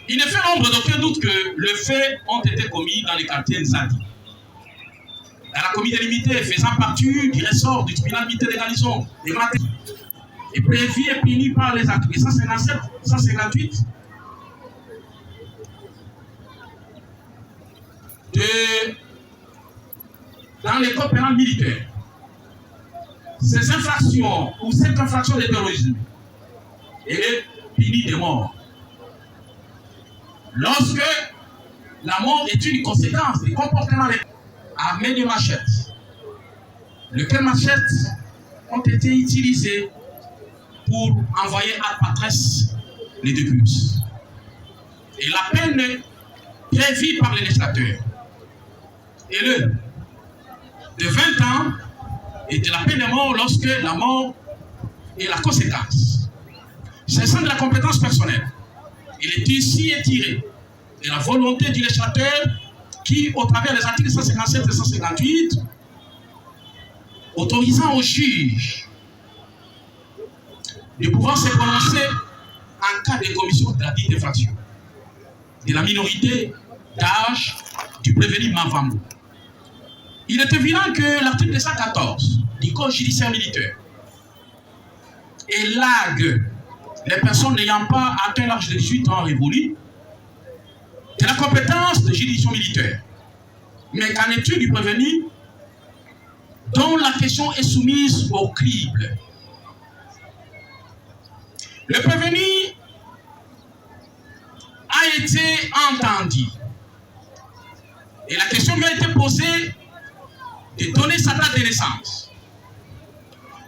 Il ne fait nombre d'aucun doute que les faits ont été commis dans les quartiers Nzadi. Dans la commune délimitée faisant partie du ressort du tribunal militaire de garnison des Matete est prévu et puni par les articles 157, 158 dans les codes pénals militaires. Ces infractions ou cette infraction de terrorisme est punie de mort. Lorsque la mort est une conséquence des comportements à main de machette, lesquelles machettes ont été utilisées pour envoyer à patresse les Décruz. Et la peine prévue par le législateur est de 20 ans et de la peine de mort lorsque la mort est la conséquence. S'agissant de la compétence personnelle, il est ici étiré de la volonté du législateur qui, au travers des articles 157 et 158, autorisant au juge de pouvoir se prononcer en cas de commission de la dite infraction de la minorité d'âge du prévenu Mavambou. Il est évident que l'article 114 du Code judiciaire militaire élague les personnes n'ayant pas atteint l'âge de 18 ans révolu de la compétence de juridiction militaire. Mais qu'en est-il du prévenu dont la question est soumise au crible? Le prévenu a été entendu et la question lui a été posée de donner sa date de naissance.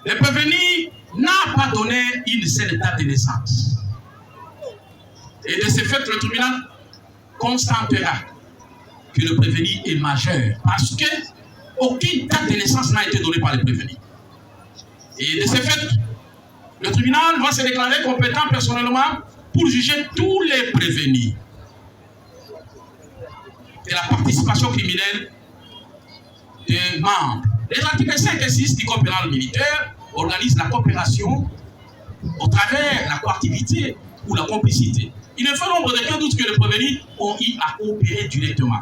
Le prévenu n'a pas donné une seule date de naissance. Et de ce fait, le tribunal constatera que le prévenu est majeur parce que aucune date de naissance n'a été donnée par le prévenu. Et de ce fait, le tribunal va se déclarer compétent personnellement pour juger tous les prévenus de la participation criminelle des membres. Les articles 5 et 6 du Code pénal militaire organisent la coopération au travers la coactivité ou la complicité. Il ne fait nombre de doute que les prévenus ont eu à coopérer directement.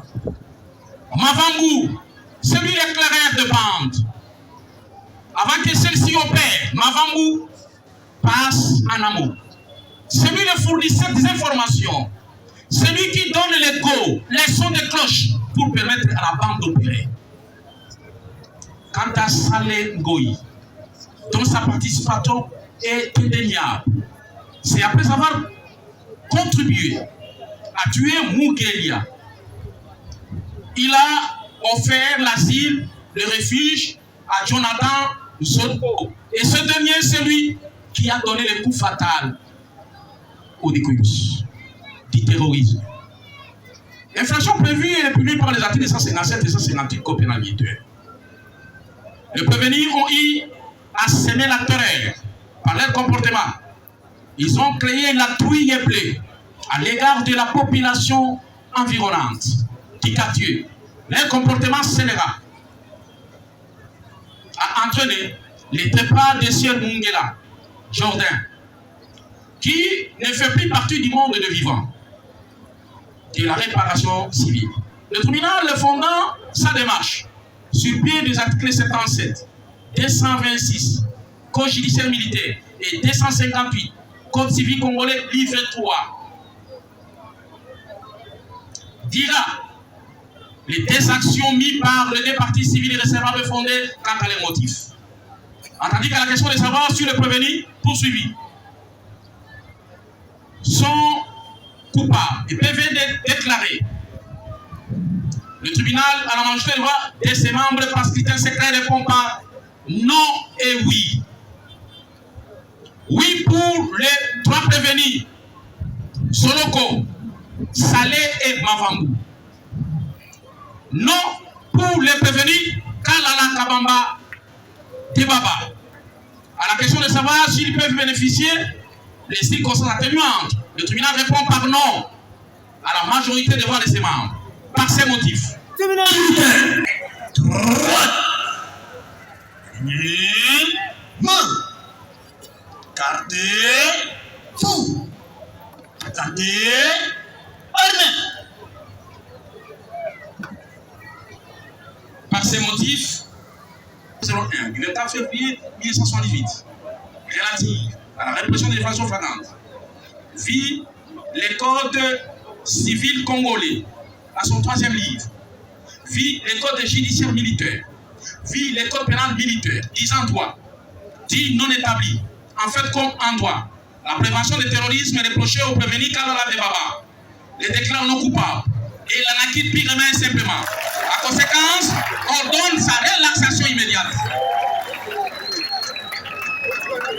Mavambou, celui l'éclaireur de bande, avant que celle-ci opère, Mavambou passe en amont. Celui le fournisseur des informations, celui qui donne les go, les sons de cloche pour permettre à la bande d'opérer. Quant à Saleh Ngoï, dont sa participation est indéniable, c'est après avoir contribué à tuer Mouguelia. Il a offert l'asile, le refuge à Jonathan Zodko. Et ce dernier, c'est lui qui a donné le coup fatal au décoïus du terrorisme. L'infraction prévue est punie par les articles 157 et 158 Code pénal militaire. Les prévenus ont eu à semer la terreur par leur comportement. Ils ont créé la trouille et blé à l'égard de la population environnante du quartier. Leur comportement scélérat a entraîné les départ de Sieur Mungela, Jordan, qui ne fait plus partie du monde de vivants, de la réparation civile. Le tribunal, le fondant sa démarche sur pied des articles 77, 226, Code judiciaire militaire et 258, Code civil congolais, livre 3, dira les deux actions mises par les deux parties civiles et recevables fondées quant à les motifs. Tandis qu'à la question de savoir si les prévenus poursuivis sont coupables et peuvent être déclarés. Le tribunal, à la majorité de voix de ses membres par scrutin secret, répond par non et oui. Oui pour les trois prévenus, Soloko, Saleh et Mavambou. Non pour les prévenus, Kalala Kabamba, Tebaba. À la question de savoir s'ils peuvent bénéficier des circonstances atténuantes, le tribunal répond par non à la majorité des voix de ses membres. Par ces motifs. Droite. Main. Carte. Fou. Attendez. Ordre. Par ces motifs, 01 du 24 février 1978, relative à la répression des infractions flagrantes, vit les codes civils congolais à son 3e livre, vit les codes judiciaires militaires, vit les codes pénals militaires, disant droit, dit non établi, en fait comme en droit, la prévention du terrorisme est reprochée au prévenu Kalala Debaba, les déclare non coupables et la naquit purement et simplement. À conséquence, ordonne sa relaxation immédiate.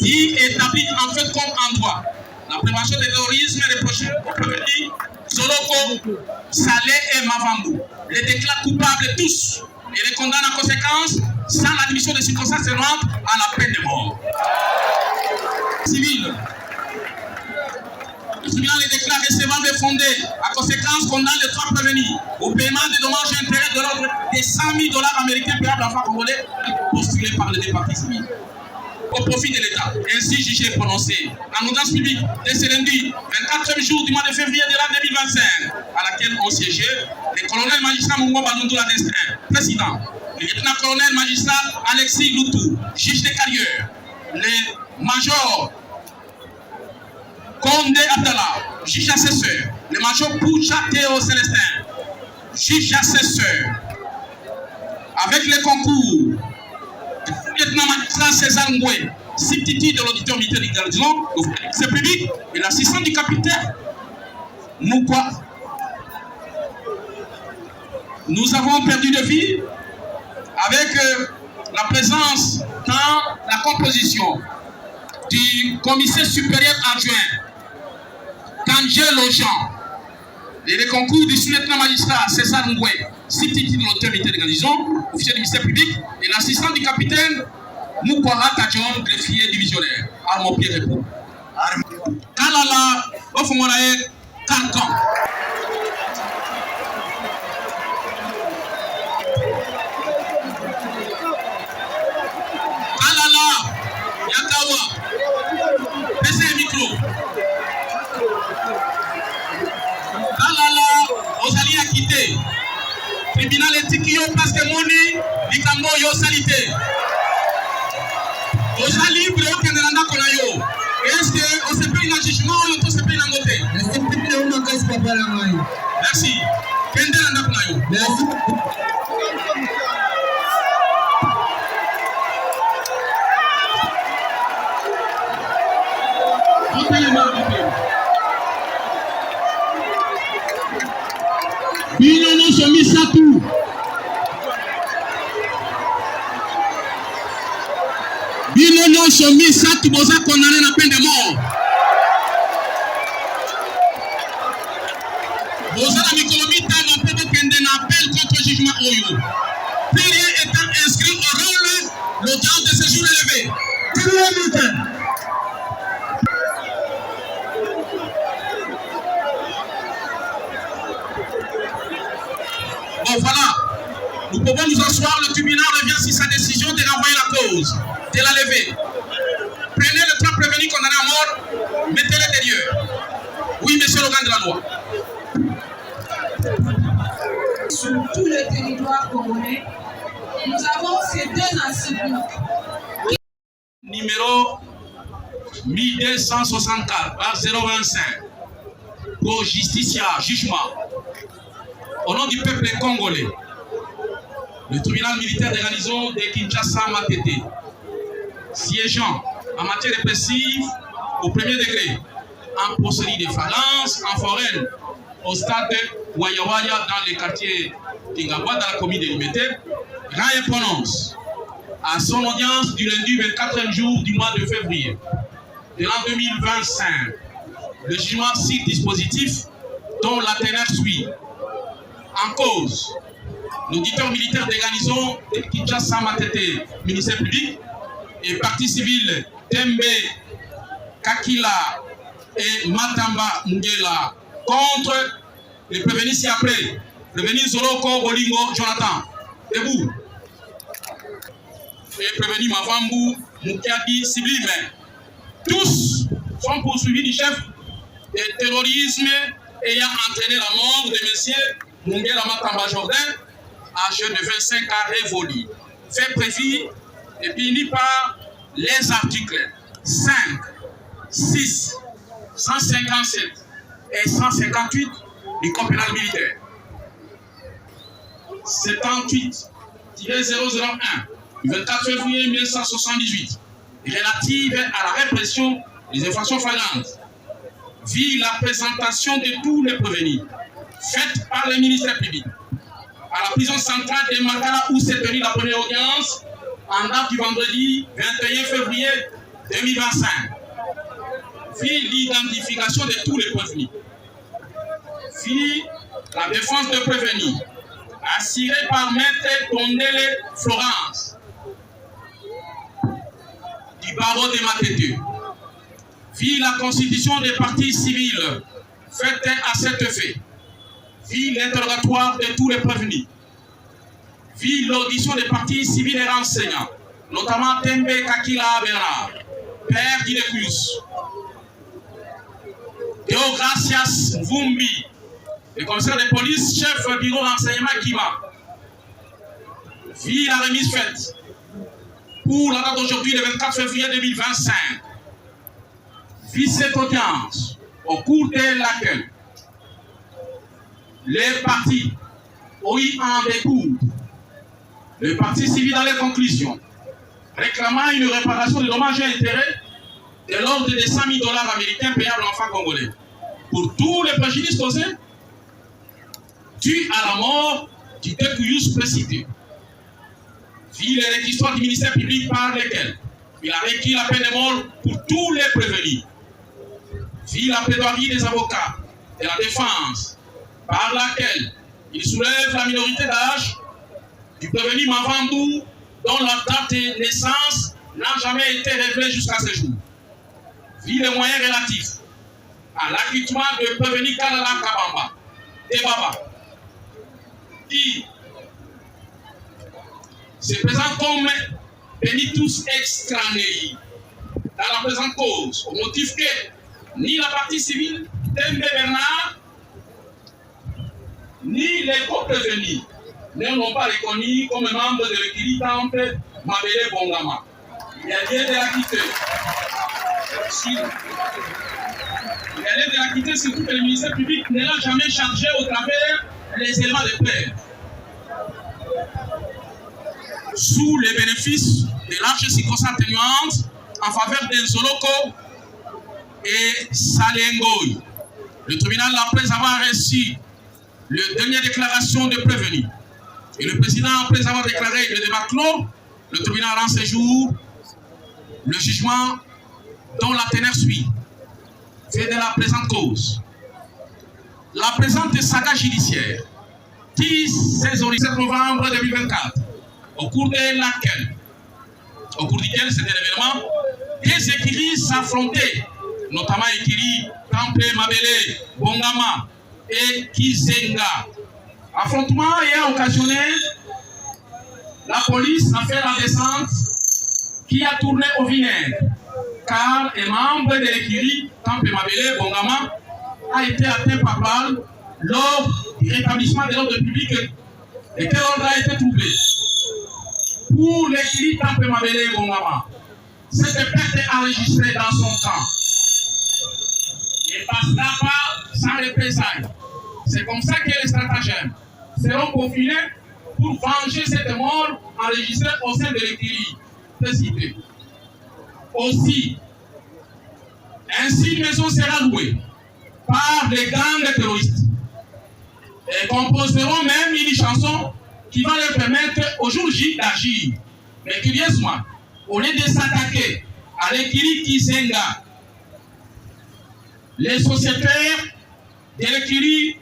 Dit établi en fait comme en droit, la prévention du terrorisme est reprochée au prévenu Soloko, Saleh et Mavambou. Les déclare coupables tous et les condamne en conséquence sans l'admission de circonstances atténuantes à la peine de mort. Civil. Le tribunal les déclare recevables et fondés. À conséquence, condamne les trois prévenus au paiement des dommages et intérêts de l'ordre des $100 000 américains payables en francs congolais postulés par les deux parties civiles. au profit de l'État. Ainsi jugé prononcé en audience publique dès ce lundi, 24e jour du mois de février de l'an 2025, à laquelle ont siégé le colonel magistrat Mungo Balundoula Destin, président, le lieutenant-colonel magistrat Alexis Loutou, juge des carrières, le major Condé Abdallah, juge assesseur, le major Poucha Théo Célestin, juge assesseur, avec le concours du lieutenant magistrat César Ngoué, substitut de l'auditeur militaire du garnison, c'est public, et l'assistant du capitaine Moukwa. Nous avons perdu de vue avec la présence dans la composition du commissaire supérieur adjoint Kangelo Jean et le concours du sous-lieutenant magistrat César Ngoué, substitut de l'auditeur militaire de garnison, officier du ministère public, et l'assistant du capitaine Moukwara Tadjon, greffier divisionnaire, Armo Pierre Repos. Kalala, Ofumorae, Kankan. Kalala, Yakawa, baissez le micro. Kalala, Osali a quitté. Tribunal Etikio, parce que Moni, Likambo, yo salité. Osa libre au Canada Konayo. Est-ce qu'on se paye un jugement ou on se paye un côté? Merci. Canada Konayo. Merci. Bino no somi satu. Bino no somi satu boza condamné na peine de mort. Boza na mikolomita na peine de appel contre jugement Oyo. Plus rien étant inscrit au rôle, l'audience de séjour élevé. Bon voilà, nous pouvons nous asseoir, le tribunal revient sur sa décision de renvoyer la cause, de la lever. Prenez le temps prévenu condamné à mort, mettez-le derrière. Oui, monsieur l'organe de la loi. Sur tout le territoire congolais, nous avons ces deux incidents. Numéro 1264 025 pour Justicia, jugement. Au nom du peuple congolais, le tribunal militaire de garnison de Kinshasa Matete, siégeant en matière répressive au premier degré, en procédure de phalange, en foraine, au stade Wayawaya dans le quartier Kingabwa, dans la commune de Limete, rend et prononce à son audience du lundi 24e jour du mois de février de l'an 2025 le jugement 6 dispositifs dont la teneur suit. En cause, l'auditeur militaire des garnisons de Kinshasa Matete, ministère public, et partie civile Tembe Kakila et Matamba Mungela contre les prévenus ci-après, prévenu Zoroko Bolingo Jonathan, debout, et prévenu Mavambu Mukiadi Siblime. Tous sont poursuivis du chef de terrorisme ayant entraîné la mort de M. Mungela Matamba Jordan, âgé de 25 ans révolu, fait prévu et puni par les articles 5, 6, 157 et 158 du Code pénal militaire. 78-001 du 24 février 1978 relative à la répression des infractions flagrantes vit la présentation de tous les prévenus faite par le ministère public à la prison centrale de Makala où s'est tenue la première audience en date du vendredi 21 février 2025. Vit l'identification de tous les prévenus. Vit la défense de prévenus assurée par Maître Tondele Florence du barreau de Matete. Vit la constitution des parties civiles faite à cet effet. Vit l'interrogatoire de tous les prévenus. Vit l'audition des parties civiles et renseignants. notamment Tembe Kakila Bernard, père d'Idecus, Deogracias Mvumbi, le commissaire de police, chef bureau d'enseignement Kima, vit la remise faite pour la date d'aujourd'hui, le 24 février 2025. Vit cette audience au cours de laquelle les partis ont eu en découvre le parti civil dans les conclusions, réclamant une réparation de dommages et intérêts de l'ordre de 100 000 $ américains payables aux enfants congolais pour tous les préjudices causés dus à la mort du Dekuyus précité. Vu les réquisitions du ministère public par lesquels il a requis la peine de mort pour tous les prévenus. Vu la plaidoirie des avocats de la défense par laquelle il soulève la minorité d'âge du prévenu Mavandou dont la date de naissance n'a jamais été révélée jusqu'à ce jour. Vu les moyens relatifs à l'acquittement de prévenu Kalala Kabamba et Baba, qui se présente comme pénitus extranéi dans la présente cause, au motif que ni la partie civile Tembe Bernard, ni les co-prévenus ne l'ont pas reconnu comme membre de l'équilibre Temple Mabele Bongama. Il y a lieu de l'acquitter. Il y a lieu de l'acquitter surtout que le ministère public ne l'a jamais chargé au travers des éléments de preuve. Sous les bénéfices de larges circonstances atténuantes en faveur des Zoloko et Salengoy, le tribunal, après avoir reçu la dernière déclaration de prévenu, et le président, après avoir déclaré le débat clos, le tribunal rend ce jour le jugement dont la teneur suit, fait de la présente cause. La présente saga judiciaire qui s'est organisée le 7 novembre 2024, au cours duquel c'était l'événement, des écuries s'affrontaient, notamment écuries Temple, Mabele, Bongama et Kizenga. Affrontement ayant occasionné la police a fait la descente qui a tourné au vinaigre, car un membre de l'écurie Temple, Mabele, Bongama a été atteint par balle lors du rétablissement de l'ordre public et quel ordre a été troublé. Pour l'équilibre Temple Mabele Bongama, cette perte est enregistrée dans son temps. Il ne passera pas sans représailles. C'est comme ça que les stratagèmes seront confinés pour venger cette mort enregistrée au sein de l'équilibre précité. Aussi, ainsi une maison sera louée par les gangs terroristes et composeront même une chanson qui va leur permettre au jour J d'agir. Mais curieusement, au lieu de s'attaquer à l'écurie Kizenga, les sociétaires de l'écurie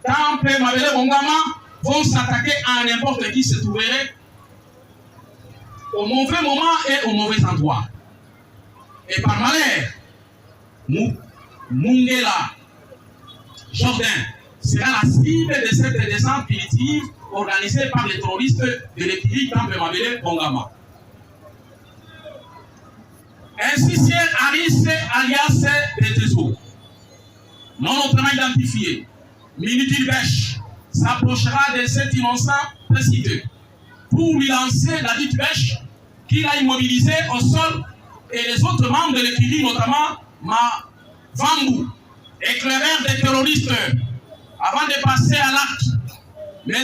Temple Mabele Bongama vont s'attaquer à n'importe qui se trouverait au mauvais moment et au mauvais endroit. Et par malheur, Mungela Jordan sera la cible de cette descente punitive organisée par les terroristes de l'équilibre Temple Mabele Bongama. Ainsi, Sir Aris alias Betezo, non autrement identifié, Minutil Bêche, s'approchera de cet innocent précité pour lui lancer la dite bêche qu'il a immobilisée au sol et les autres membres de l'équilibre, notamment Mavambu, éclaireur des terroristes. Avant de passer à l'acte, M.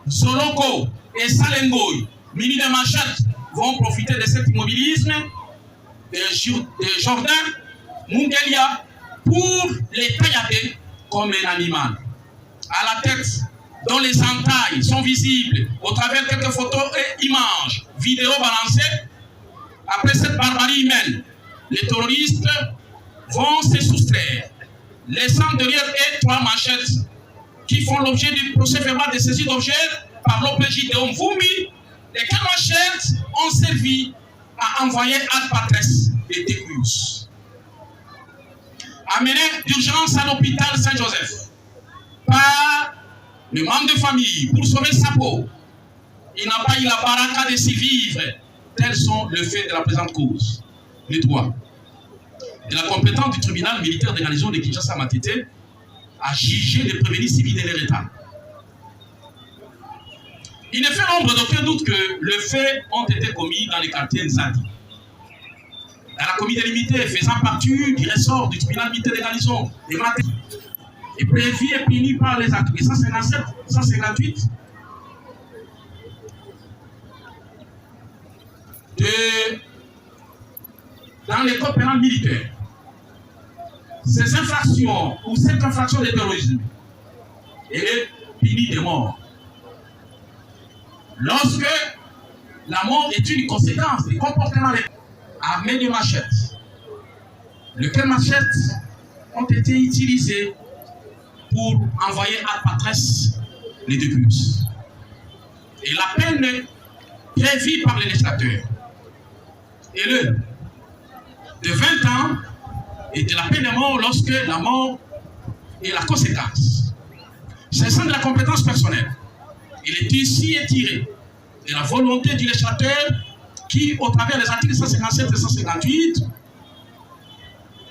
Soloko et Salengoy, munis de machettes, vont profiter de cet immobilisme de Jordan Mungelia pour les taillader comme un animal. À la tête, dont les entailles sont visibles au travers de quelques photos et images, vidéos balancées. Après cette barbarie humaine, les terroristes vont se soustraire, laissant derrière eux 3 machettes qui font l'objet du procès verbal de saisie d'objets par l'OPJ de Mvumbi. Les 4 machettes ont servi à envoyer ad patres et Dekuyus. Amené d'urgence à l'hôpital Saint-Joseph par le membre de famille pour sauver sa peau. Il n'a pas eu la baraka de s'y vivre tels sont les faits de la présente cause. Les droits. De la compétence du tribunal militaire de garnison de Kinshasa-Matete à juger les prévenus civils de leur État. Il ne fait l'ombre d'aucun doute que les faits ont été commis dans les quartiers Nzadi. Dans la communauté limitée faisant partie du ressort du tribunal militaire de garnison de Matete et prévu et puni par les articles 157, 158 dans les codes pénals militaires. Ces infractions ou cette infraction de terrorisme, elle est punie de mort. Lorsque la mort est une conséquence des comportements à main de machette, lesquels machettes ont été utilisés pour envoyer à patresse les deux puces. Et la peine prévue par le législateur est le de 20 ans et de la peine de mort lorsque la mort est la conséquence. S'agissant de la compétence personnelle, il est ici étiré de la volonté du législateur qui, au travers des articles 157 et 158,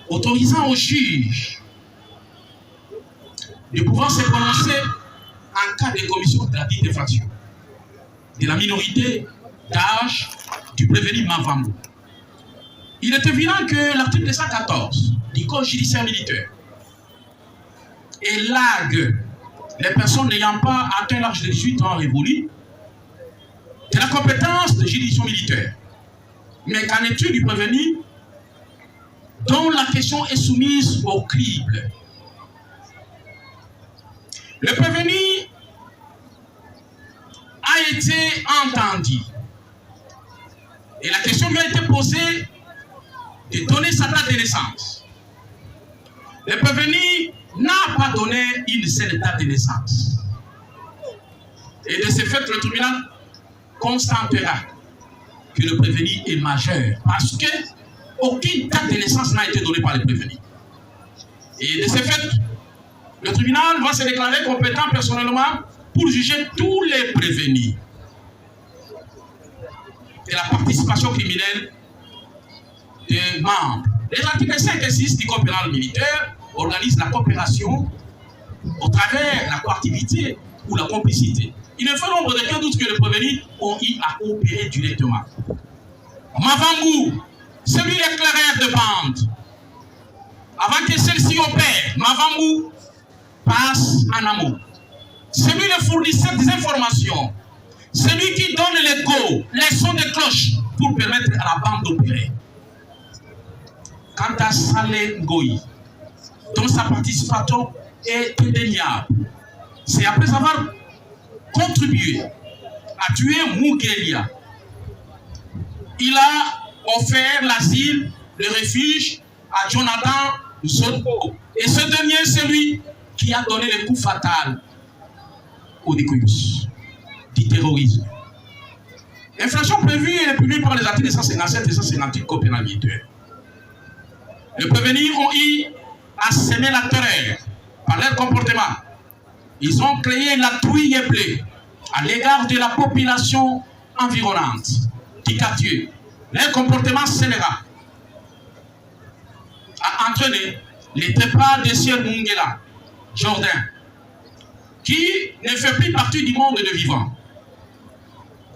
autorisant au juge de pouvoir se prononcer en cas de commission de la dite infraction de la minorité d'âge du prévenu Mavambo. Il est évident que l'article 214 du Code judiciaire militaire élague les personnes n'ayant pas atteint l'âge de 18 ans révolu de la compétence de juridiction militaire. Mais qu'en est-il du prévenu dont la question est soumise au crible? Le prévenu a été entendu et la question lui a été posée de donner sa date de naissance. Le prévenu n'a pas donné une seule date de naissance. Et de ce fait, le tribunal constatera que le prévenu est majeur parce que aucune date de naissance n'a été donnée par le prévenu. Et de ce fait, le tribunal va se déclarer compétent personnellement pour juger tous les prévenus de la participation criminelle des membres. Les articles 5 et 6 du Code pénal militaire organisent la coopération au travers la coactivité ou la complicité. Il ne fait l'ombre de aucun doute que les prévenus ont eu à coopérer directement. Mavambu, celui l'éclaireur de bande, avant que celle-ci opère, Mavambu passe en amont. Celui le fournisseur des informations, celui qui donne les go, les sons de cloche pour permettre à la bande d'opérer. Quant à Saleh Ngoï, dont sa participation est indéniable, c'est après avoir contribué à tuer Mugelia. Il a offert l'asile, le refuge à Jonathan Zonko. Et ce dernier, c'est lui qui a donné le coup fatal au Décoyus, du terrorisme. Infraction prévue et punie par les articles 157 et 158 Code pénal militaire. Les prévenus ont eu à semer la terreur par leur comportement. Ils ont créé la trouille et blé à l'égard de la population environnante du quartier. Leur comportement scélérat a entraîné les départ de Sieur Mungela, Jordan, qui ne fait plus partie du monde de vivants,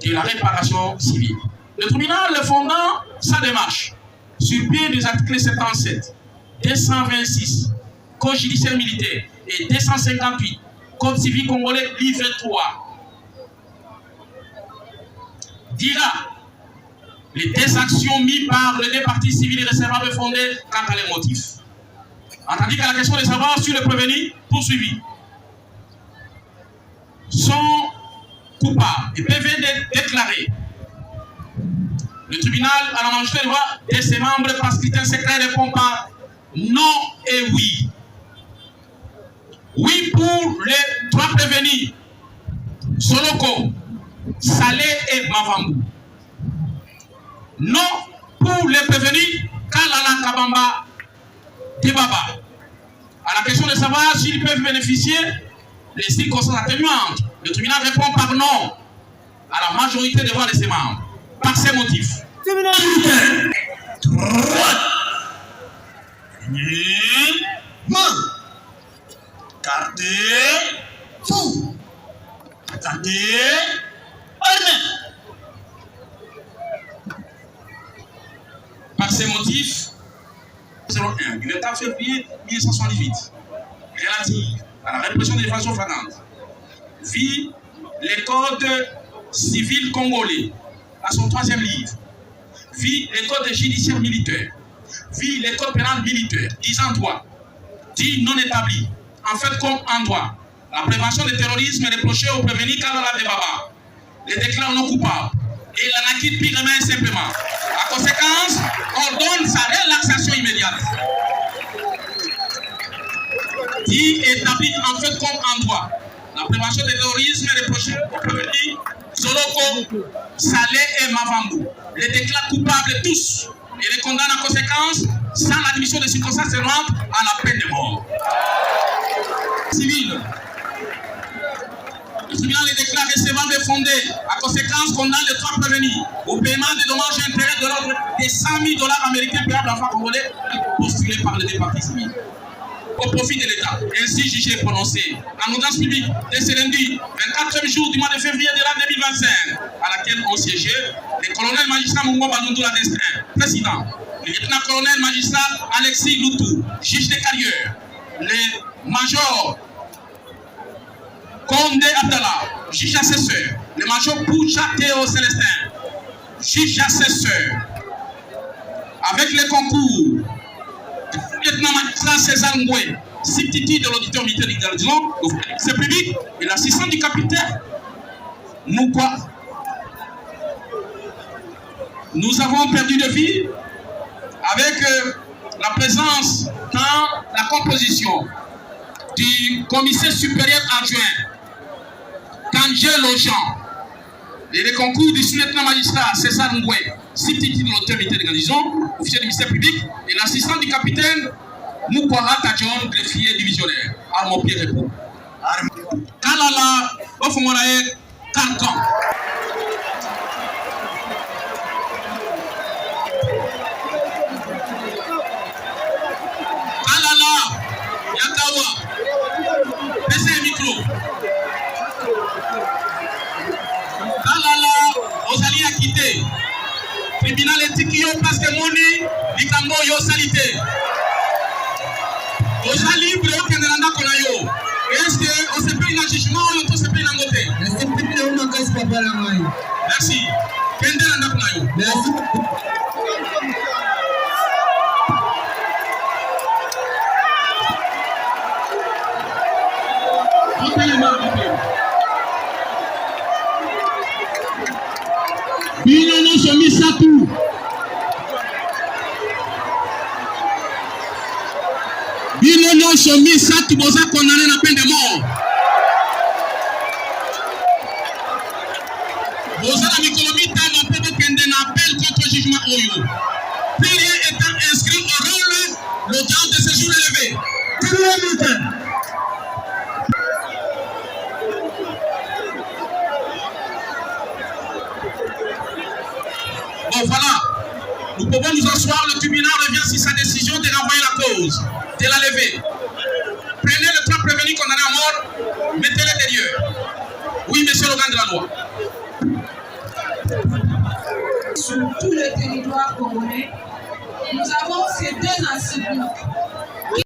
de la réparation civile. Le tribunal, le fondant sa démarche sur pied des articles 77, 226, Code judiciaire militaire et 258, Code civil congolais, livre 3, dira les deux actions mises par les deux parties civiles et recevables fondées quant à les motifs. Tandis qu'à la question de savoir si les prévenus poursuivis sont coupables et peuvent être déclarés. Le tribunal, à la majorité, doit de ses membres par scrutin secret répond par non et oui. Oui pour les trois prévenus, Soloko, Saleh et Mavambu. Non pour les prévenus, Kalala Kabamba, Debaba. À la question de savoir s'ils peuvent bénéficier des circonstances atténuantes, le tribunal répond par non à la majorité des voix de ses membres. Par ces motifs. Par ces motifs, 01 du 24 février 1978, relative à la répression des infractions flagrantes, vit les codes civils congolais à son 3e livre, vit les codes judiciaires militaires, vit les codes pénals militaires, disant droit, dit non établi, en fait comme en droit, la prévention du terrorisme est reprochée au prévenu Kalala de Baba, les déclare non coupables et la naquit purement et simplement. À conséquence, ordonne sa relaxation immédiate. Dit établi en fait comme en droit, la prévention du terrorisme est reprochée au prévenu Soloko, Salé et Mavambou. Les déclare coupables tous et les condamne en conséquence sans l'admission de circonstances atténuantes à la peine de mort. Civil. Le tribunal les déclare recevable et fondé. À conséquence, condamne les 3 prévenus au paiement des dommages et intérêts de l'ordre des 100 000 $ américains payables à francs congolais postulés par les départements civils au profit de l'État. Ainsi jugé et prononcé en audience publique de ce lundi, 24e jour du mois de février de l'année 2025, à laquelle ont siégé les colonels magistrats Mungo Balundoula Destin, président, le lieutenant-colonel magistrat Alexis Loutou, juge des carrières, les majors Condé Abdallah, juge assesseur, le major Poucha Théo Célestin, juge assesseur, avec les concours, le lieutenant magistrat César Ngoué, substitut de l'auditeur militaire du gardien, c'est public, et l'assistant du capitaine Moukwa. Nous avons perdu de vue avec la présence dans la composition du commissaire supérieur adjoint Kangelo Jean et les concours du sous-lieutenant magistrat César Ngoué, substitut de l'auditeur militaire de garnison, officier du ministère public, et l'assistant du capitaine Moukwara Tadjon, greffier divisionnaire. Armo Pierre Repos. Kalala, Ofumorae, Kankan. Kalala, Yakawa, baissez le micro. Kalala, Osali a quitté. Tribunal éthique parce que Moni, Likambo yo salité. Osa libre au Canada Konayo. Est-ce qu'on se paye un jugement ou on se paye un côté? Merci. Canada Konayo. Merci. Bino no somi satu. Bino no somi satu boza condamné na peine de mort. Boza la mikolomita na peine kende na appel contre jugement oyo. Plus rien étant inscrit au rôle, l'audience de séjour élevé. Bon voilà, nous pouvons nous asseoir, le tribunal revient sur sa décision de renvoyer la cause, de la lever. Prenez le 3 prévenus condamnés à mort, mettez-les derrière. Oui, monsieur l'organe de la loi. Sur tout le territoire congolais, nous avons ces 2 enseignants qui